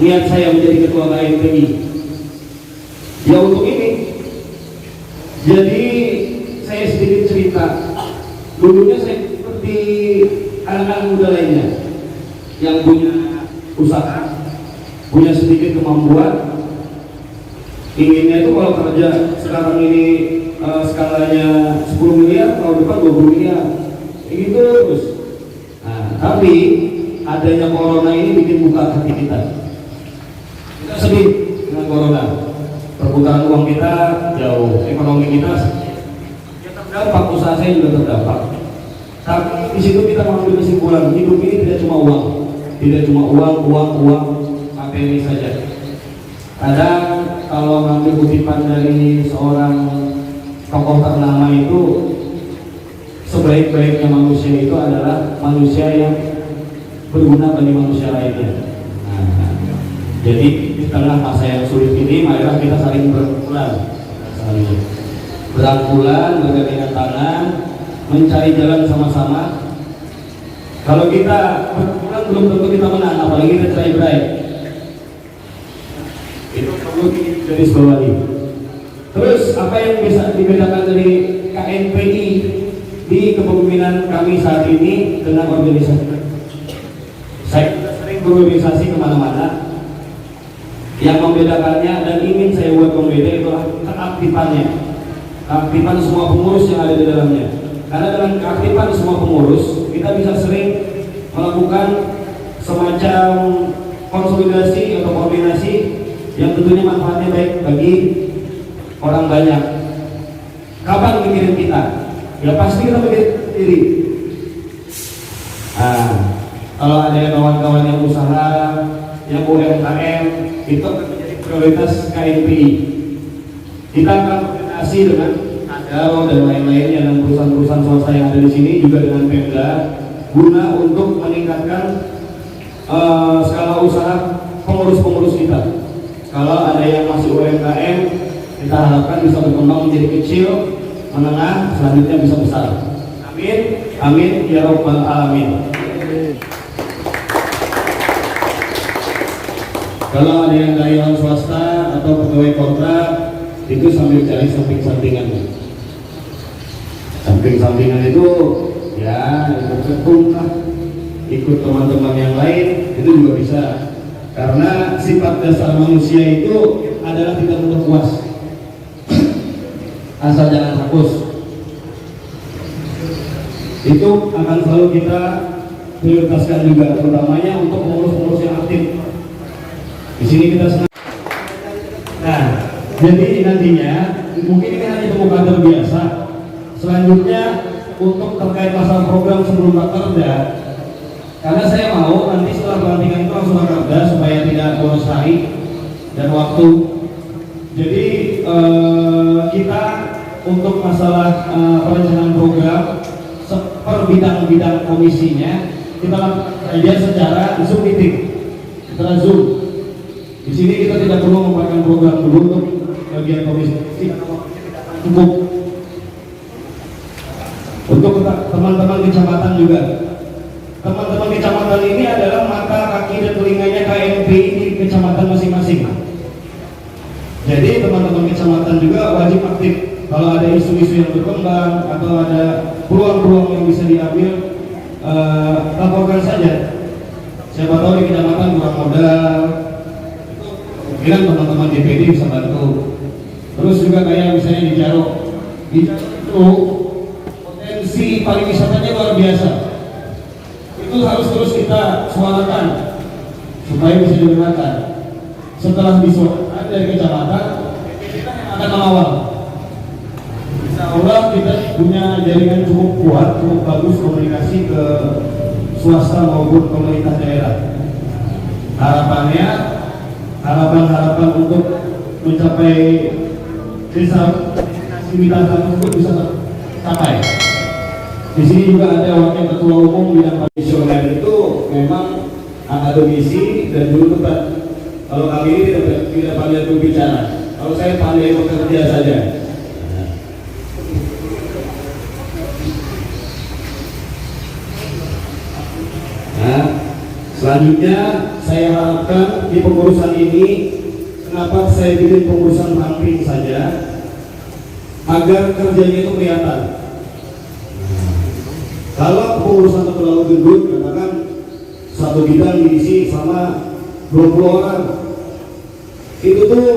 H: niat saya menjadi ketua KMPI? Ya untuk ini. Jadi saya sedikit cerita. Dulunya saya seperti anak-anak muda lainnya yang punya usaha, punya sedikit kemampuan. Inginnya itu kalau kerja sekarang ini skalanya 10 miliar, tahun depan 20 miliar, gitu terus. Nah, tapi adanya corona ini bikin buka hati kita. Kita sedih dengan corona. Perputaran uang kita jauh, ekonomi kita terdampak, usaha saya juga terdampak. Tapi di situ kita mengambil kesimpulan, hidup ini tidak cuma uang, tidak cuma uang, materi saja. Kadang kalau ngambil kutipan dari seorang tokoh ternama itu, sebaik-baiknya manusia itu adalah manusia yang berguna bagi manusia lainnya. Nah, jadi di tengah masa yang sulit ini, marilah kita saling berangkulan, bergandengan tangan, mencari jalan sama-sama. Kalau kita berangkulan belum tentu kita menang, apalagi kita cerai-berai. Itu perlu digarisbawahi. Terus apa yang bisa dibedakan dari KMPI di kepemimpinan kami saat ini dengan organisasi? Saya sering berorganisasi kemana-mana. Yang membedakannya dan ingin saya buat pembeda itu keaktifannya, keaktifan semua pengurus yang ada di dalamnya. Karena dengan keaktifan semua pengurus, kita bisa sering melakukan semacam konsolidasi atau koordinasi yang tentunya manfaatnya baik bagi orang banyak. Kapan mikirin kita? Ya pasti kita mikirin sendiri. Nah, kalau ada kawan-kawan yang usaha, yang UMKM, itu akan menjadi prioritas KMPI. Kita akan koordinasi dengan Adaro dan lain-lainnya dan perusahaan-perusahaan swasta yang ada di sini, juga dengan Pemda, guna untuk meningkatkan skala usaha pengurus-pengurus kita. Kalau ada yang masih UMKM, kita harapkan bisa berkembang menjadi kecil, menengah, selanjutnya bisa besar. Amin, amin ya rabbal alamin. Kalau ada yang karyawan swasta atau pegawai kontrak, itu sambil cari samping-sampingannya. Samping-sampingan itu ya ikut ketum lah, ikut teman-teman yang lain, itu juga bisa. Karena sifat dasar manusia itu adalah tidak mudah puas, asal jangan hapus. Itu akan selalu kita prioritaskan juga, terutamanya untuk pengurus-pengurus yang aktif. Di sini kita senang. Nah, jadi nantinya mungkin ini hanya temu kader biasa. Selanjutnya untuk terkait masalah program sebelum rakerda, karena saya mau nanti setelah pelantikan itu langsung rakerda supaya tidak boros hari dan waktu. Jadi kita untuk masalah perencanaan program per bidang-bidang komisinya kita lakukan saja secara Zoom meeting, secara Zoom. Di sini kita tidak perlu membuatkan program dulu untuk bagian komisi karena waktunya tidak akan cukup. Untuk teman-teman kecamatan juga, teman-teman kecamatan ini adalah mata, kaki, dan telinganya KMPI di kecamatan masing-masing. Jadi teman-teman kecamatan juga wajib aktif. Kalau ada isu-isu yang berkembang atau ada peluang-peluang yang bisa diambil, laporkan saja. Siapa tahu di kecamatan kurang modal, mungkin teman-teman DPD bisa bantu. Terus juga kayak misalnya di Jarok itu potensi pariwisatanya luar biasa. Itu harus terus kita suarakan supaya bisa digunakan. Setelah disuarakan dari kecamatan, kita yang akan mengawal. Insya Allah kita punya jaringan cukup kuat, cukup bagus komunikasi ke swasta maupun pemerintah daerah. Harapannya, harapan untuk mencapai destinasi wisata tersebut bisa tercapai. Di sini juga ada wakil ketua umum bidang komisioner itu memang akademisi dan dulu tempat. Kalau kami ini tidak pandai berbicara, kalau saya pandai bekerja saja. Nah, selanjutnya saya harapkan di pengurusan ini, kenapa saya bikin pengurusan ramping saja, agar kerjanya itu kelihatan. Kalau pengurusan terlalu gendut, katakan satu bidang diisi sama 20 orang, itu tuh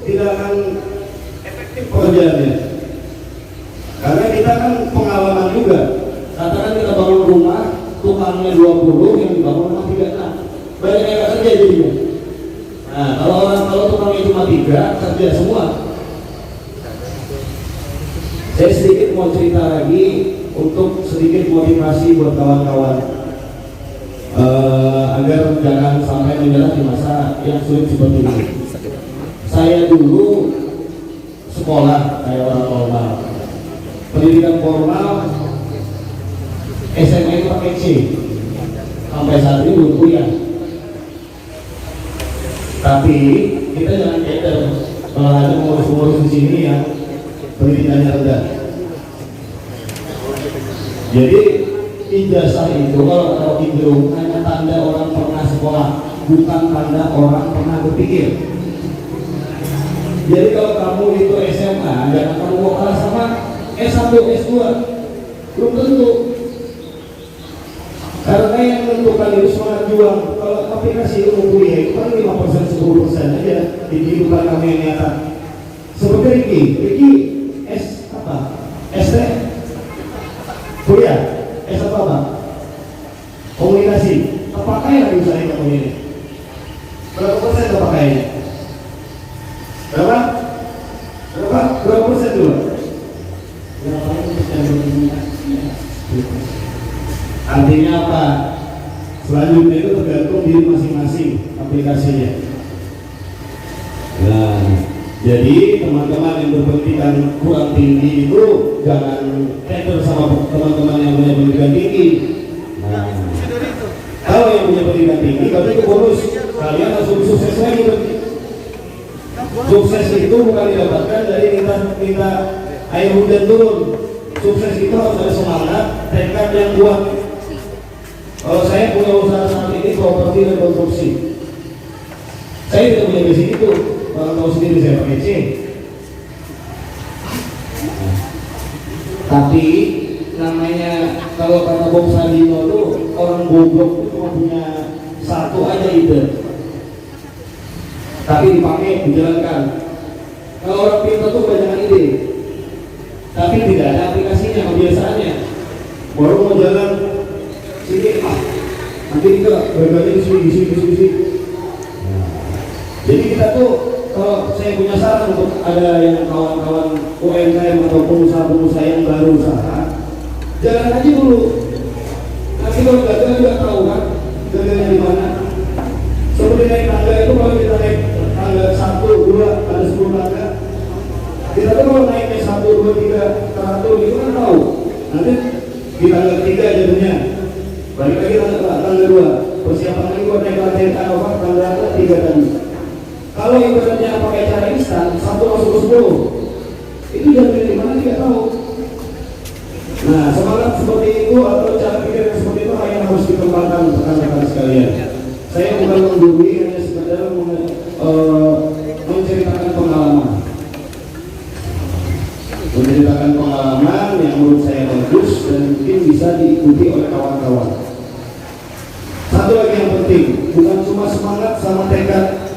H: tidak akan efektif pekerjaannya. Karena kita kan pengalaman juga. Katakan kita bangun rumah, tukangnya 20, yang dibangun rumah 36. Banyak yang gak kerja jadinya. Nah, kalau tukangnya cuma 3, kerja semua. Saya sedikit mau cerita lagi untuk sedikit motivasi buat kawan-kawan, agar jangan sampai menyerah di masa yang sulit seperti ini. Saya dulu sekolah kayak orang normal, pendidikan formal, SMA itu pakai C, sampai saat ini belum kuliah. Tapi kita jangan keder kalau ada pengurus-pengurus di sini yang pendidikannya rendah. Jadi ijazah itu kalau indro hanya tanda orang pernah sekolah, bukan tanda orang pernah berpikir. Jadi kalau kamu itu SMA, jangan kamu mau kalah sama S1, S2, belum tentu. Karena yang menentukan itu semangat juang. Kalau aplikasi ilmu kuliah itu kan 5%, 10% aja di kehidupan kami yang nyata. Seperti Ricky S apa? ST kuliah, S apa? Komunikasi. Terpakai lagi usahanya kamu ini. Berapa persen terpakainya? Berapa? Berapa persen dulu? Artinya apa? Selanjutnya itu tergantung diri masing-masing aplikasinya. Nah, jadi teman-teman yang berpendidikan kurang tinggi itu jangan keder sama teman-teman yang punya pendidikan tinggi. Nah, kalau yang punya pendidikan tinggi, berarti itu bonus. Kalian langsung sukses lagi. Sukses itu bukan didapatkan dari minta air hujan turun. Sukses itu harus ada semangat, tekad yang kuat. Kalau saya punya usaha saat ini properti dan konstruksi, saya tidak punya basic itu. Orang tahu sendiri saya pakai C. Tapi namanya kalau kata Bob Sadino itu orang goblok itu cuma punya satu aja ide, tapi dipakai dijalankan. Kalau orang pintar tuh banyak ide, tapi tidak ada aplikasinya, kebiasaannya. Baru mau jalan sini, nanti kita berganti di sini. Jadi kita tuh, kalau saya punya saran untuk ada yang kawan-kawan UMKM atau pengusaha-pengusaha yang baru usaha, jalan aja dulu. Nanti kalau gagal juga tahu kan gagalnya di mana. Seperti naik tangga itu, kalau kita naik tangga 1, 2, ada 10 tangga, kita tuh kalau naiknya 1, 2, 3 teratur itu kan tahu. Nanti di tangga 3 jadinya balik lagi tangga 2, persiapan lagi buat naik lantai tangga 3 tadi. Kalau ibaratnya pakai cara instan, 1 masuk ke 10, itu jadinya di mana tidak tahu. Nah, semangat seperti itu atau cara pikir yang seperti itu yang harus dikembangkan rekan-rekan sekalian. Saya bukan menggurui, hanya sekedar menceritakan pengalaman yang menurut saya bagus dan diikuti oleh kawan-kawan. Satu lagi yang penting, bukan cuma semangat sama tekad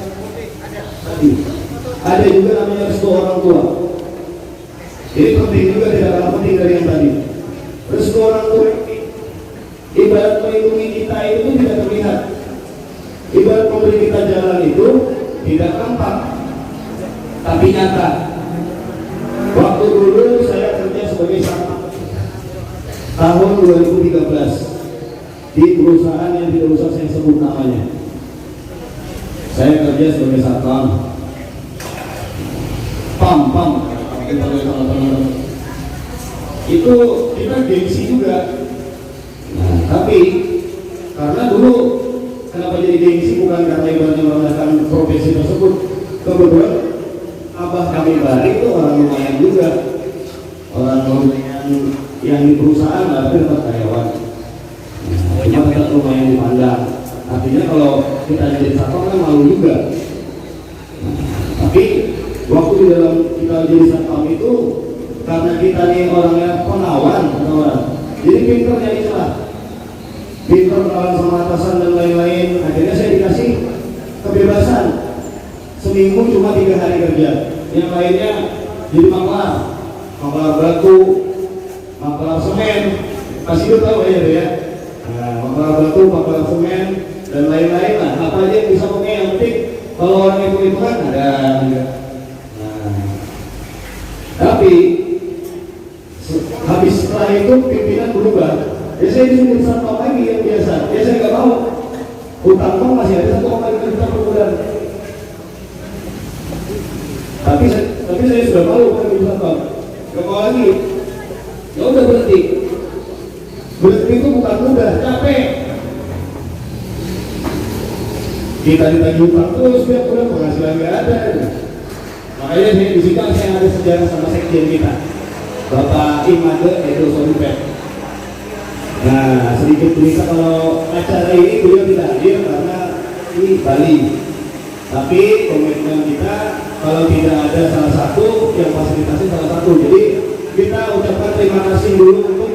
H: tadi, ada juga namanya restu orang tua. Ini penting juga, tidak kalah penting dari yang tadi. Restu orang tua ini ibarat melindungi kita itu tidak terlihat. Ibarat memberi kita jalan itu tidak nampak, tapi nyata. Waktu dulu saya kerja sebagai satpam tahun 2013 di perusahaan yang tidak usah saya sebut namanya. Saya kerja sebagai satpam, itu kita gengsi juga. Nah, tapi karena dulu kenapa jadi gengsi, bukan karena ibaratnya merendahkan profesi tersebut. Kebetulan abah kami bari itu orang lumayan juga, orang lumayan yang di perusahaan, tapi tempat karyawan. Nah, cuma kita lumayan dipandang. Artinya kalau kita jadi satpam kan malu juga. Nah, tapi waktu di dalam kita jadi satpam itu, karena kita nih orangnya penawan, jadi pinter nyari celah, pinter kenalan sama atasan dan lain-lain. Akhirnya saya dikasih kebebasan seminggu cuma 3 hari kerja, yang lainnya jadi maklar batu, maklar semen, pasti itu tahu ya. Nah, maklar batu, maklar semen dan lain-lain lah. Apa aja yang bisa pakai, yang penting kalau orang itu kan ada. Nah, tapi habis setelah itu pimpinan berubah. Ya saya disuruh satpam lagi yang biasa. Ya saya nggak mau. Utang pun masih ada 1,5 juta per bulan. Tapi saya sudah malu kan jadi satpam. Nggak mau lagi. Ya udah berhenti. Berhenti itu bukan mudah, capek. Kita ditagih utang terus, biar udah penghasilan nggak ada. Makanya saya di situ saya ada sejarah sama sekjen kita, Bapak Imade Edo Solipet. Nah, sedikit cerita, kalau acara ini beliau tidak hadir karena ini Bali. Tapi komitmen kita kalau tidak ada salah satu yang fasilitasi salah satu. Jadi kita ucapkan terima kasih dulu untuk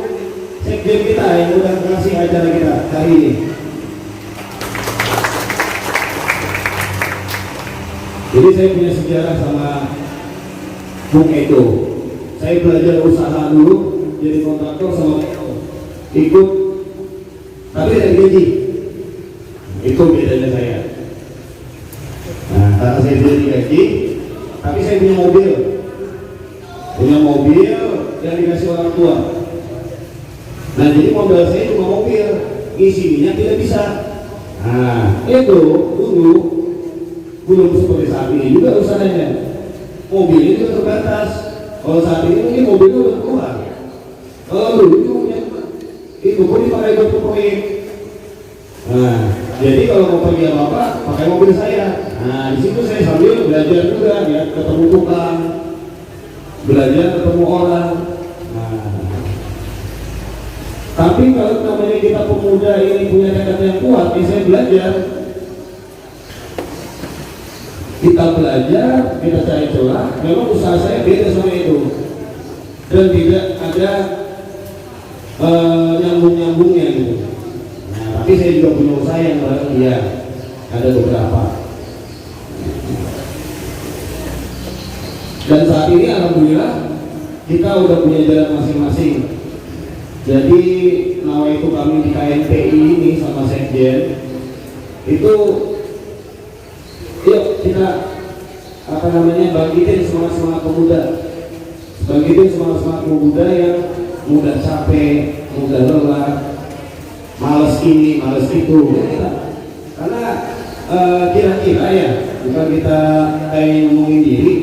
H: sekjen kita yang udah ngasih acara kita hari ini. Jadi saya punya sejarah sama Bung Edo. Saya belajar usaha dulu, jadi kontraktor sama Edo. Ikut, tapi tidak digaji. Itu bedanya saya. Nah, karena saya tidak digaji, tapi saya punya mobil. Punya mobil yang dikasih orang tua. Nah, jadi modal saya cuma mobil, isi minyak tidak bisa. Nah, itu dulu belum seperti saat ini juga usahanya. Mobilnya juga terbatas. Kalau saat ini mungkin mobilnya udah keluar. Kalau dulu itu pun dipakai buat proyek. Nah, jadi kalau mau pergi apa-apa, pakai mobil saya. Nah, di situ saya sambil belajar juga, ya, ketemu tukang, belajar ketemu orang. Nah, tapi kalau namanya kita pemuda ini punya tekad yang kuat, ya saya belajar. Kita belajar, kita cari celah. Memang usaha saya beda sama itu, dan tidak ada nyambung-nyambungnya gitu. Nah, tapi saya juga punya usaha yang dia ada beberapa. Dan saat ini alhamdulillah kita udah punya jalan masing-masing. Jadi nawaitu kami di KNPI ini sama sekjen itu, yuk kita bangkitin semangat pemuda, bangkitin semangat pemuda yang mudah capek, mudah lelah, males ini, males itu. Karena kira-kira ya, bukan kita kayak ngomongin diri.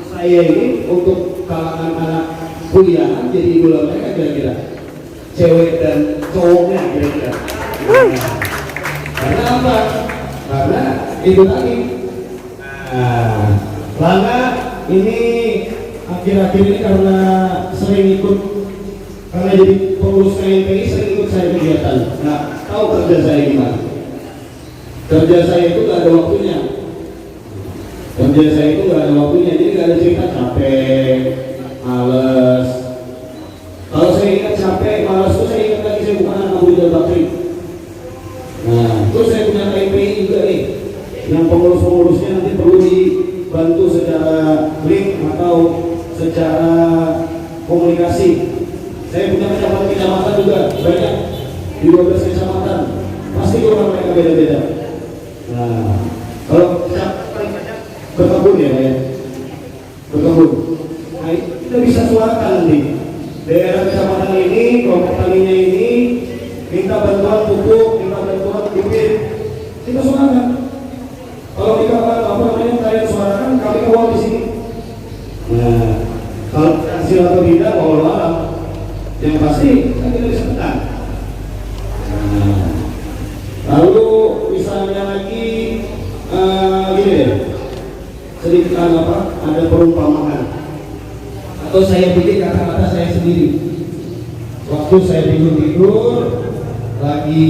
H: Saya ini untuk kalangan anak kuliah jadi idola mereka kira-kira, cewek dan cowoknya kira-kira. Karena apa? Karena itu tadi. Karena ini akhir-akhir ini karena sering ikut, karena jadi pengurus KNPI sering ikut saya kegiatan. Nah, tahu kerja saya gimana? Kerja saya itu gak ada waktunya. Kerja saya itu gak ada waktunya, jadi gak ada cerita capek, males. Kalau saya ingat capek, males itu saya ingat lagi saya buka pabrik. Nah, terus saya punya KPI juga nih, yang pengurus-pengurusnya nanti perlu dibantu secara link atau secara komunikasi. Saya punya kecamatan juga banyak, di 12 kecamatan, pasti orang mereka beda-beda. Nah, kalau berkebun ya Pak ya, berkebun. Nah, kita bisa suarakan nanti daerah kecamatan ini, kelompok taninya ini minta bantuan pupuk, minta bantuan bibit, kita suarakan. Kalau kita kalian suarakan, kami kawal di sini. Nah, kalau hasil atau tidak, walau alam, yang pasti kita bisa menang. Nah, lalu misalnya lagi gini deh, sedikit ada perumpamaan atau saya bikin kata-kata saya sendiri. Waktu saya tidur lagi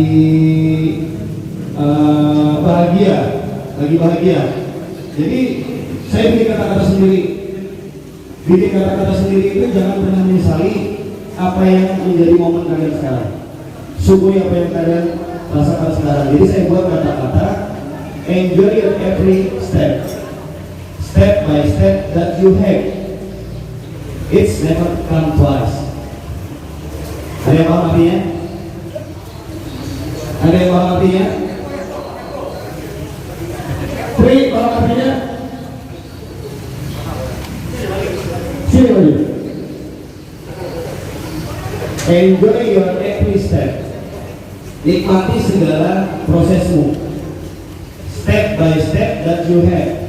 H: bahagia. Jadi saya bikin kata-kata sendiri. Bikin kata-kata sendiri itu jangan pernah menyesali apa yang menjadi momen kalian sekarang. Syukuri apa yang kalian rasakan sekarang. Jadi saya buat kata-kata enjoy your every step, step by step that you have. It's never come twice. Ada yang paham artinya? Ada yang paham artinya? Tri, paham artinya? Sini lagi. Enjoy your every step. Nikmati segala prosesmu. Step by step that you have.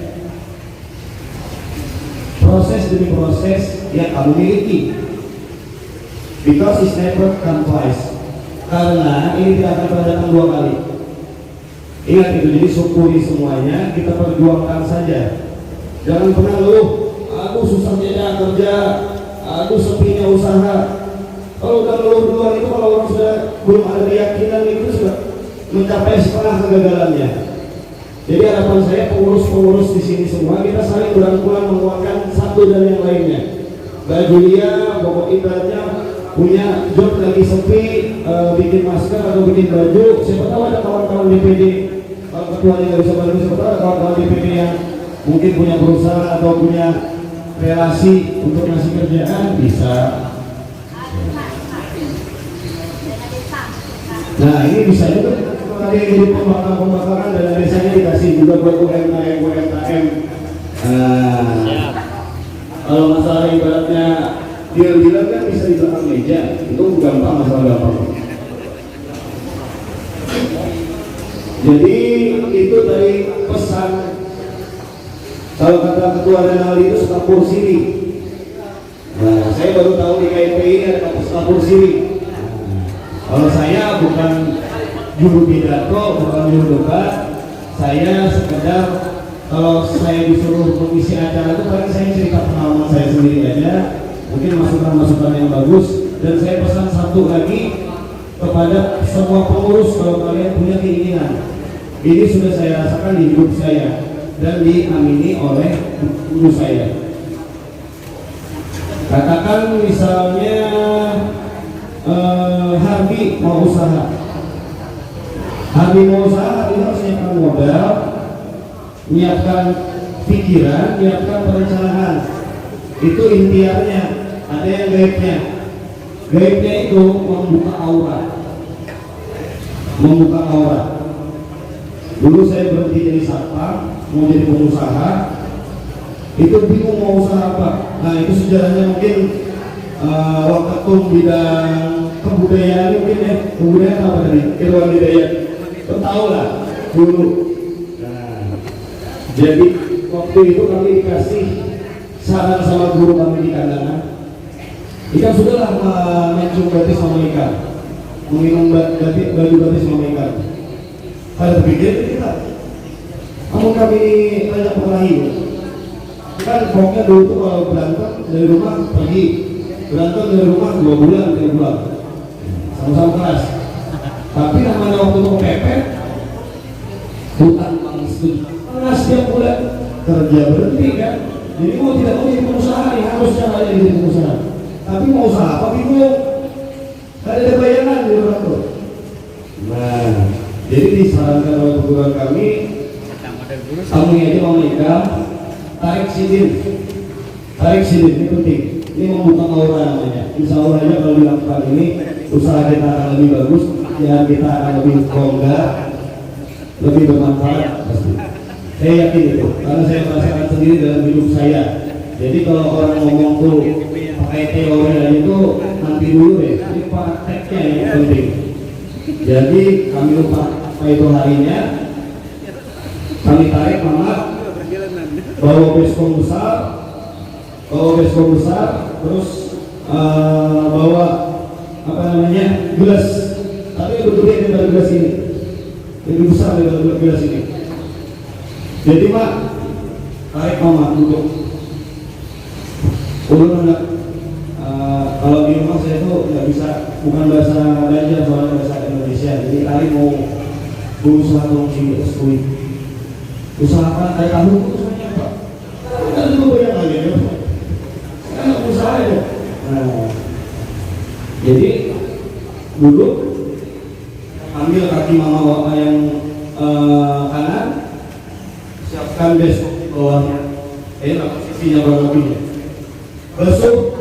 H: Proses demi proses yang kamu miliki. Because it's never come twice. Karena ini tidak akan pernah datang dua kali. Ingat itu, jadi syukuri semuanya, kita perjuangkan saja. Jangan pernah ngeluh, aku susahnya kerja, aku sepinya usaha. Kalau udah ngeluh duluan itu, kalau orang sudah belum ada keyakinan itu sudah mencapai setengah kegagalannya. Jadi harapan saya pengurus-pengurus di sini semua kita saling berangkulan menguatkan satu dan yang lainnya. Mbak Julia, pokok ibaratnya punya job lagi sepi, bikin masker atau bikin baju. Siapa tahu ada kawan-kawan DPD, kalau ketuanya nggak bisa bantu, siapa tahu ada kawan-kawan DPD yang mungkin punya perusahaan atau punya relasi untuk ngasih kerjaan, bisa. Nah ini bisa juga. Tadi jadi pembakaran dan desanya dikasih juga buat UMKM. Kalau masalah ibaratnya dia bilang kan bisa di belakang meja, itu gampang, masalah gampang. Jadi itu dari pesan. Kalau kata ketua Renaldi itu sekapur siri. Nah, saya baru tahu di KPI ada sekapur siri. Kalau saya bukan juru pidato, bukan juru debat, saya sekedar kalau saya disuruh mengisi acara itu paling saya cerita pengalaman saya sendiri aja, mungkin masukan-masukan yang bagus. Dan saya pesan satu lagi kepada semua pengurus, kalau kalian punya keinginan, ini sudah saya rasakan di hidup saya dan diamini oleh guru saya. Katakan misalnya Hardi mau usaha. Hardi mau usaha, Hardi harus menyiapkan modal, menyiapkan pikiran, menyiapkan perencanaan. Itu intiannya. Ada yang gaibnya. Gaibnya itu membuka aura. Membuka aura. Dulu saya berhenti jadi satpam, mau jadi pengusaha. Itu bingung mau usaha apa. Nah itu sejarahnya mungkin Wakatum bidang kebudayaan mungkin ya. Kebudayaan apa tadi? Irwan Hidayat. Tahu lah dulu. Nah, jadi waktu itu kami dikasih saran sama guru kami di kandangan. Ikan sudahlah mencium batis sama ikan, meminum baju batis sama ikan. Pada berpikir kita, namun kami banyak berkelahi. Kan pokoknya dulu tuh kalau berantem dari rumah pergi, berantem dari rumah 2 bulan, 3 bulan, sama-sama keras. Tapi namanya waktu mau pepet, hutan langsung keras setiap bulan, kerja berhenti kan. Jadi mau tidak mau jadi pengusaha nih, harus caranya jadi pengusaha. Tapi mau usaha apa bingung, gak ada bayangan di orang tuh. Nah, jadi disarankan oleh perguruan kami, tamunya itu mau nikah, tarik sidin ini penting. Ini membuka aura namanya. Insya Allah aja kalau dilakukan ini, usaha kita akan lebih bagus, ya kita akan lebih bangga, lebih bermanfaat pasti. Saya yakin itu, karena saya merasakan sendiri dalam hidup saya. Jadi kalau orang ngomong tuh pakai teori aja itu nanti dulu deh, ini prakteknya yang penting. Jadi kami lupa apa itu harinya, kami tarik mama, bawa baskom besar, terus bawa apa namanya gelas, tapi lebih gede daripada gelas ini, lebih besar daripada gelas ini. Jadi Pak, tarik mama duduk. Ulun enggak, kalau di rumah saya tuh nggak bisa, bukan bahasa Banjar, soalnya bahasa Indonesia. Jadi kali mau berusaha tolong sini eskuin, usahakan kayak kamu itu semuanya Pak. Kan dulu bayang lagi ya, kan usaha itu. Nah, jadi duduk, ambil kaki mama yang kanan, siapkan besok bawahnya, sisinya bawahnya. Basuh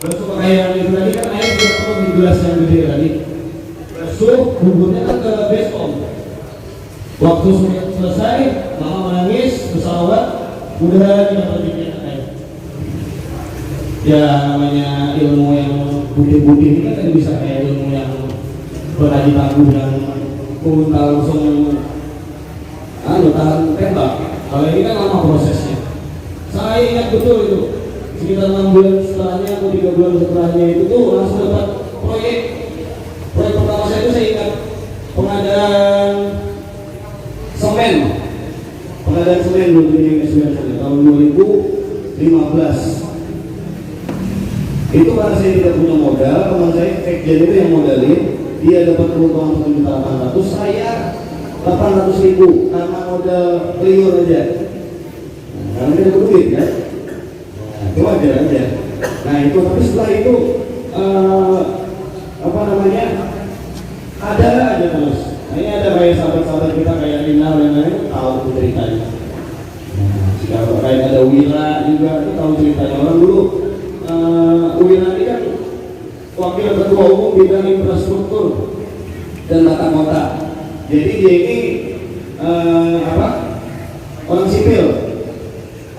H: pakai yang itu tadi kan air sudah penuh di gelas yang gede tadi. Basuh buburnya kan ke baskom. Waktu selesai, mama menangis, bersalawat, udah tidak berpikir air. Ya namanya ilmu yang putih-putih ini kan bisa kayak ilmu yang berhaji tabuh yang kuntal langsung tahan tembak. Kalau ini kan lama prosesnya. Saya ingat betul itu. Sekitar 6 bulan setelahnya atau 3 bulan setelahnya itu tuh langsung dapat proyek pertama saya itu, saya ingat pengadaan semen dulu di tahun 2015. Itu karena saya tidak punya modal, teman saya Kekjen itu yang modalin, dia dapat keuntungan 1.800.000, saya 800.000 karena modal liur aja. Karena kita dapat duit kan. Itu wajar aja. Nah itu, tapi setelah itu apa namanya, ada aja terus. Nah, ini ada kayak sahabat-sahabat kita kayak Lina dan lain-lain tahu ceritanya. Nah, sekarang kayak ada Wira juga tahu ceritanya. Orang dulu Wira ini kan wakil ketua umum bidang infrastruktur dan tata kota. Jadi dia ini orang sipil.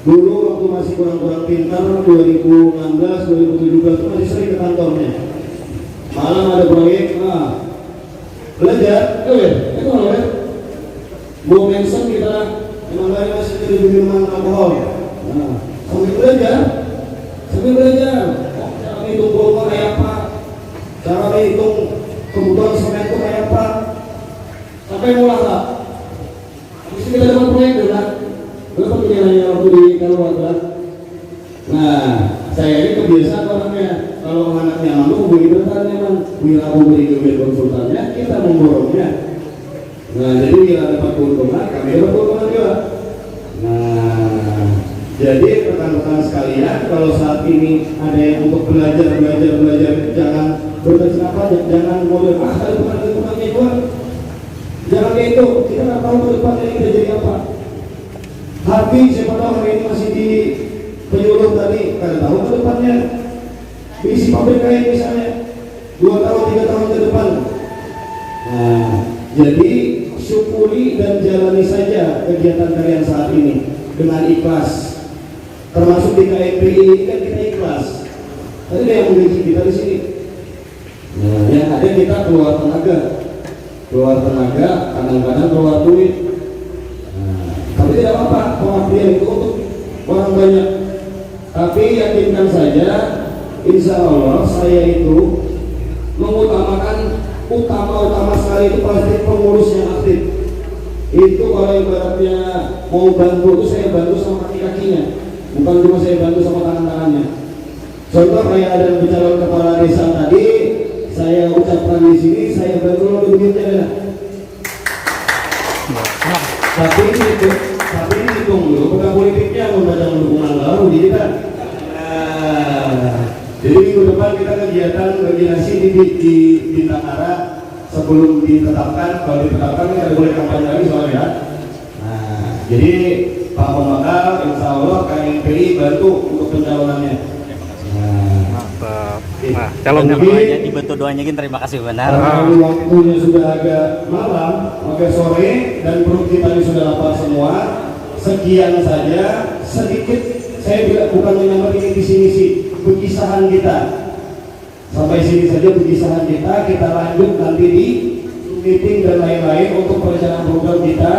H: Dulu waktu masih kurang-kurang pintar, 2016, 2017 itu masih sering ke kantornya. Malam ada proyek, belajar, itu loh ya. Bawa mention kita, emang kali masih jadi minuman alkohol. Sambil belajar. Cara hitung volume kayak apa, cara hitung kebutuhan semen itu kayak apa, sampai mulai lah. Habis itu kita dapat proyek dulu lah. Berapa nilainya waktu di Kalawat? Nah, saya ini kebiasaan orangnya, kalau anaknya mampu begitu kan memang Wira memberi duit konsultannya, kita memborongnya. Nah, jadi Wira dapat keuntungan, kami dapat keuntungan juga. Nah, jadi rekan-rekan sekalian, kalau saat ini ada yang untuk belajar, jangan berkecil apa, jangan model ada teman-temannya juga. Jangan kayak itu, kita nggak tahu ke depannya kita jadi apa. Hati siapa tahu hari ini masih di penyuluh tadi, kada tahu ke depannya isi pabrik kayak misalnya 2 tahun 3 tahun ke depan. Nah, jadi syukuri dan jalani saja kegiatan kalian saat ini dengan ikhlas. Termasuk di KMPI ini kan kita ikhlas. Tadi ada yang menggaji kita di sini. Nah, yang ada kita keluar tenaga, kadang-kadang keluar duit. Tapi tidak apa-apa, pengabdian itu untuk orang banyak. Tapi yakinkan saja, insya Allah saya itu mengutamakan utama sekali itu pasti pengurus yang aktif. Itu kalau ibaratnya mau bantu itu saya bantu sama kaki-kakinya, bukan cuma saya bantu sama tangan-tangannya. Contoh kayak ada bicara kepala desa tadi, saya ucapkan di sini, saya bantu lo duitnya. Tapi ini hitung dulu, bukan politiknya membaca dukungan baru, jadi kan. Jadi minggu depan kita kegiatan koordinasi di Takara sebelum ditetapkan. Kalau ditetapkan kita boleh kampanye lagi soalnya ya. Nah, jadi Pak Pembakar, insya Allah KNPI bantu untuk pencalonannya.
A: Mantap. Nah, calonnya
H: jadi,
D: dibantu doanya gini, terima kasih benar.
H: karena waktunya sudah agak malam, agak sore, dan perut kita ini sudah lapar semua. Sekian saja, sedikit saya bilang bukan menyambar ini visi-misi pekisahan kita. Sampai sini saja pekisahan kita lanjut nanti di meeting dan lain-lain untuk perencanaan program kita.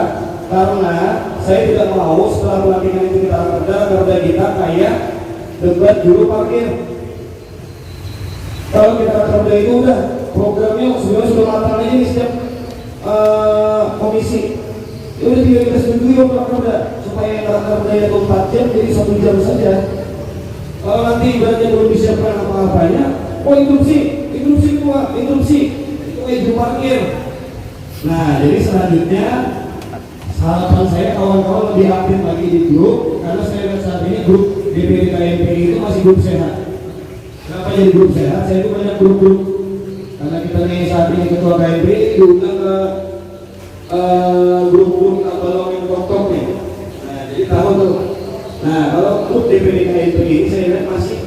H: Karena saya tidak mau setelah pelantikan itu kita kerja kita kayak debat juru parkir. Kalau kita kerja itu udah programnya sudah matang aja nih setiap komisi. Ya udah tinggal kita setujui kerja supaya kerjanya 24 jam jadi 1 jam saja. Kalau nanti ibaratnya belum disiapkan apa-apanya, interupsi itu juru parkir. Nah, jadi selanjutnya harapan saya kawan-kawan lebih aktif lagi di grup, karena saya lihat saat ini grup DPD KNPI itu masih grup sehat. Kenapa jadi grup sehat? Saya itu banyak grup-grup, karena kita nih saat ini ketua KNPI diundang ke grup-grup Tabalong yang Tok nih. Nah, jadi tahu tuh. Nah, kalau grup DPD KNPI ini saya lihat masih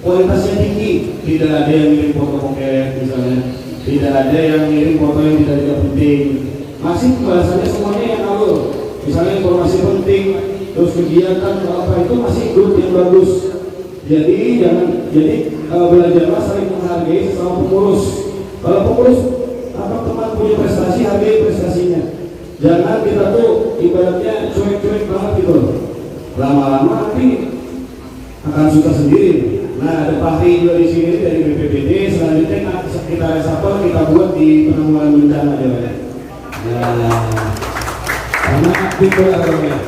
H: kualitasnya tinggi. Tidak ada yang ngirim foto bokep misalnya, tidak ada yang ngirim foto yang tidak penting. Masih bahasanya semuanya yang alur, misalnya informasi penting, terus kegiatan atau apa itu masih grup yang bagus. Jadi belajarlah saling menghargai sesama pengurus. Kalau pengurus teman punya prestasi, hargai prestasinya. Jangan kita tuh ibaratnya cuek-cuek banget gitu. Lama-lama nanti akan susah sendiri. Nah, ada Fahri juga di sini dari BPBD. Selanjutnya kita resapel, kita buat di penanggulangan bencana ya. Karena aktif beragama.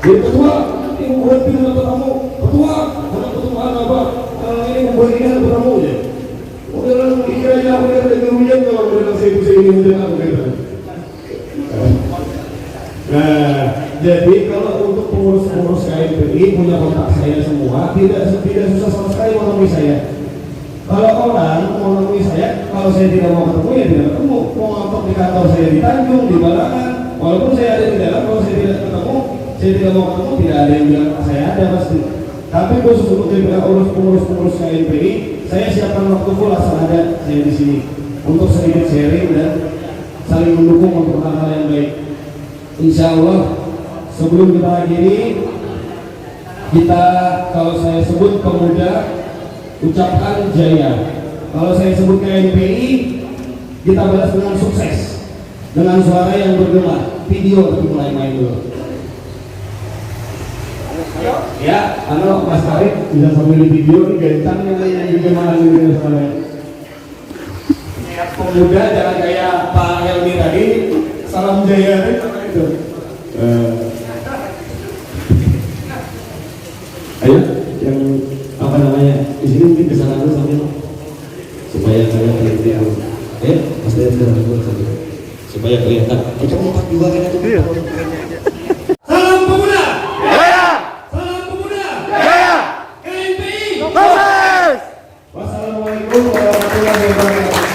H: Jadi ketua, ini membuat pilihan bertamu. Ketua, karena ketuaan apa? Ini membuat ini ada bertamu aja. Udah dikira aja aku lihat dari hujan kalau udah saya ini hujan aku gitu. Nah, jadi kalau untuk pengurus-pengurus KNPI punya kontak saya semua, tidak susah sama sekali menemui saya. Kalau orang mau menemui saya, kalau saya tidak mau ketemu ya tidak ketemu. Mau ngontok di kantor saya di Tanjung, di Balangan, walaupun saya ada di dalam, kalau saya tidak ketemu, saya tidak mau ketemu, tidak ada yang bilang saya ada pasti. Tapi khusus untuk pengurus KNPI, saya siapkan waktu full asal ada saya di sini untuk sedikit sharing dan saling mendukung untuk hal-hal yang baik. Insya Allah sebelum kita akhiri, kita kalau saya sebut pemuda ucapkan jaya. Kalau saya sebut KNPI, kita balas dengan sukses, dengan suara yang bergema. Video tapi mulai main dulu. Ya, Mas Arif bisa sambil di video ini gantang yang gimana gitu soalnya. Pemuda jangan kayak Pak Helmi tadi, salam jaya itu. Ayo, yang apa namanya di sini mungkin bisa lalu sambil supaya kalian kelihatan. Ayo, Mas Dev sambil supaya kelihatan. Kita mau 4 juga kan itu. Salam pemuda. Jaya. Salam pemuda. Jaya. KNPI. Sukses. Wassalamualaikum warahmatullahi wabarakatuh.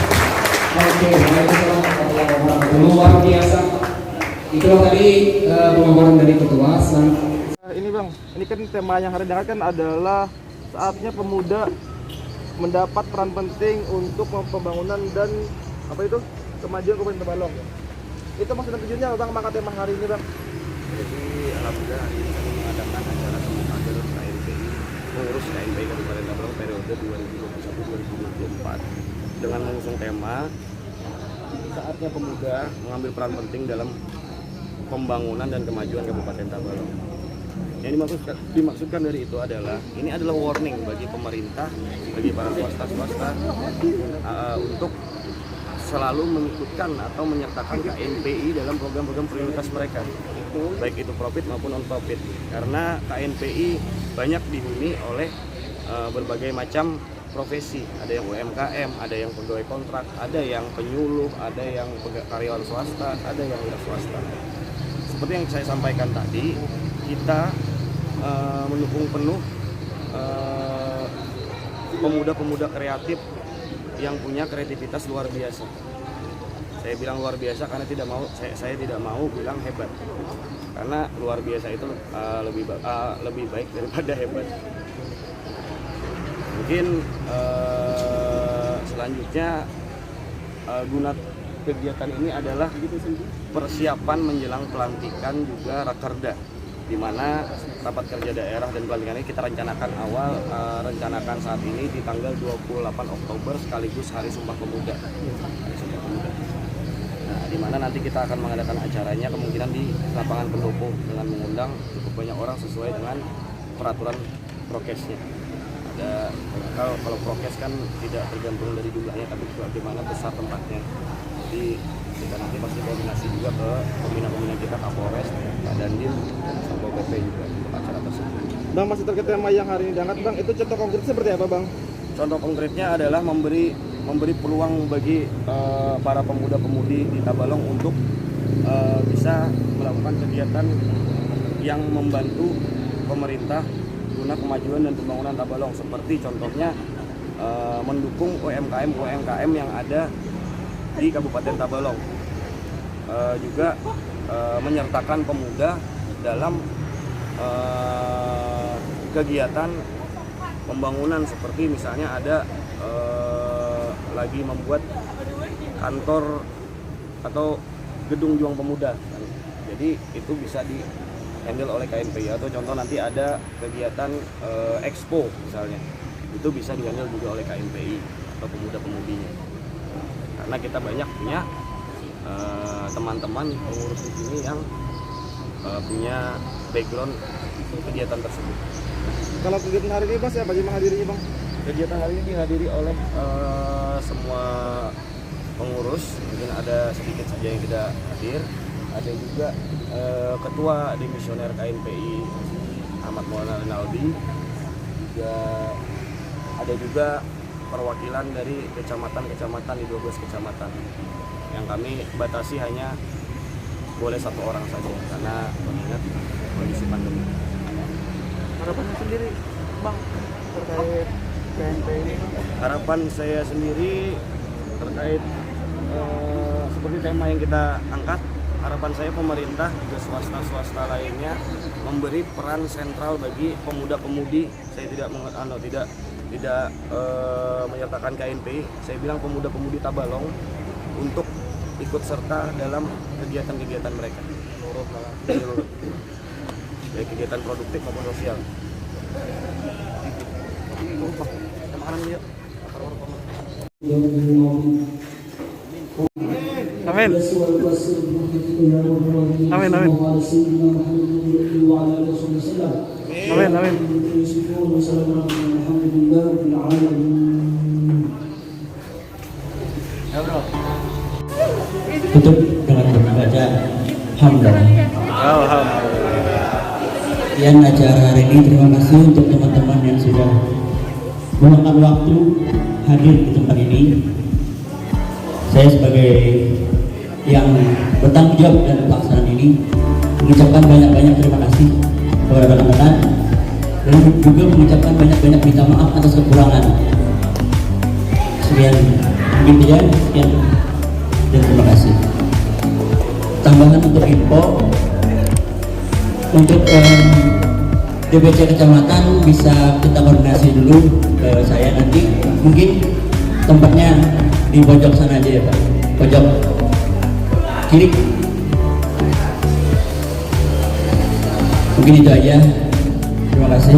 H: Oke, waalaikumsalam warahmatullahi wabarakatuh. Luar biasa. Itulah tadi pemaparan dari ketua.
N: Ini Bang, ini kan tema yang hari ini kan adalah saatnya pemuda mendapat peran penting untuk pembangunan dan apa itu kemajuan Kabupaten Tabalong. Itu maksud dan tujuannya Bang, maka tema hari ini Bang.
B: Jadi alhamdulillah hari ini kami mengadakan acara pembukaan KNPI, pengurus KNPI Kabupaten Tabalong periode 2021-2024 dengan mengusung tema saatnya pemuda mengambil peran penting dalam pembangunan dan kemajuan Kabupaten Tabalong. Yang dimaksudkan dari itu adalah ini adalah warning bagi pemerintah, bagi para swasta untuk selalu mengikutkan atau menyertakan KNPI dalam program-program prioritas mereka, baik itu profit maupun non profit. Karena KNPI banyak dihuni oleh berbagai macam profesi, ada yang UMKM, ada yang pegawai kontrak, ada yang penyuluh, ada yang karyawan swasta, ada yang wira swasta. Seperti yang saya sampaikan tadi, kita mendukung penuh pemuda-pemuda kreatif yang punya kreativitas luar biasa.
O: Saya bilang luar biasa karena saya tidak mau bilang hebat, karena luar biasa itu lebih baik daripada hebat. Mungkin selanjutnya guna kegiatan ini adalah persiapan menjelang pelantikan juga Rakerda, di mana rapat kerja daerah dan pelantikan ini kita rencanakan saat ini di tanggal 28 Oktober sekaligus Hari Sumpah Pemuda. Nah, di mana nanti kita akan mengadakan acaranya kemungkinan di lapangan pendopo dengan mengundang cukup banyak orang sesuai dengan peraturan prokesnya. Kalau prokes kan tidak tergantung dari jumlahnya, tapi bagaimana besar tempatnya. Jadi kita nanti pasti koordinasi juga ke pembina-pembina kita, Kapolres, Pak Dandim, Satpol PP juga untuk acara tersebut.
N: Bang, masih terkait tema yang hari ini diangkat, Bang, itu contoh konkretnya seperti apa, Bang?
O: Contoh konkretnya adalah memberi peluang bagi para pemuda-pemudi di Tabalong untuk bisa melakukan kegiatan yang membantu pemerintah guna kemajuan dan pembangunan Tabalong, seperti contohnya mendukung UMKM yang ada di Kabupaten Tabalong, juga menyertakan pemuda dalam kegiatan pembangunan, seperti misalnya ada lagi membuat kantor atau gedung juang pemuda, jadi itu bisa di handle oleh KNPI, atau contoh nanti ada kegiatan expo misalnya, itu bisa di handle juga oleh KNPI atau pemuda-pemudinya. Karena kita banyak punya teman-teman pengurus di sini yang punya background kegiatan tersebut.
N: Kalau kegiatan hari ini, Bang, siapa sih menghadirinya, Bang?
O: Kegiatan hari ini dihadiri oleh semua pengurus, mungkin ada sedikit saja yang tidak hadir. Ada juga Ketua Dimisioner KNPI Ahmad Maulana Rinaldi, ada juga perwakilan dari kecamatan di 12 kecamatan, yang kami batasi hanya boleh 1 orang saja karena mengingat kondisi pandemi.
N: Harapannya sendiri, Bang, terkait KNPI ini?
O: Harapan saya sendiri terkait seperti tema yang kita angkat, harapan saya pemerintah juga swasta lainnya memberi peran sentral bagi pemuda-pemudi. Saya tidak menyertakan KNPI, saya bilang pemuda-pemudi Tabalong untuk ikut serta dalam kegiatan-kegiatan mereka, baik kegiatan produktif maupun sosial.
A: Amin. Amin, amin. Amin, amin.
D: Tutup dengan membaca hamdalah. Sekian acara hari ini. Terima kasih untuk teman-teman yang sudah meluangkan waktu hadir di tempat ini. Saya sebagai yang bertanggung jawab dalam pelaksanaan ini mengucapkan banyak-banyak terima kasih kepada rekan-rekan, dan juga mengucapkan banyak-banyak minta maaf atas kekurangan. Sekian dan terima kasih. Tambahan untuk info, untuk DPC kecamatan bisa kita koordinasi dulu ke saya nanti, mungkin tempatnya di pojok sana aja ya Pak, pojok kiri. Mungkin itu aja, terima kasih.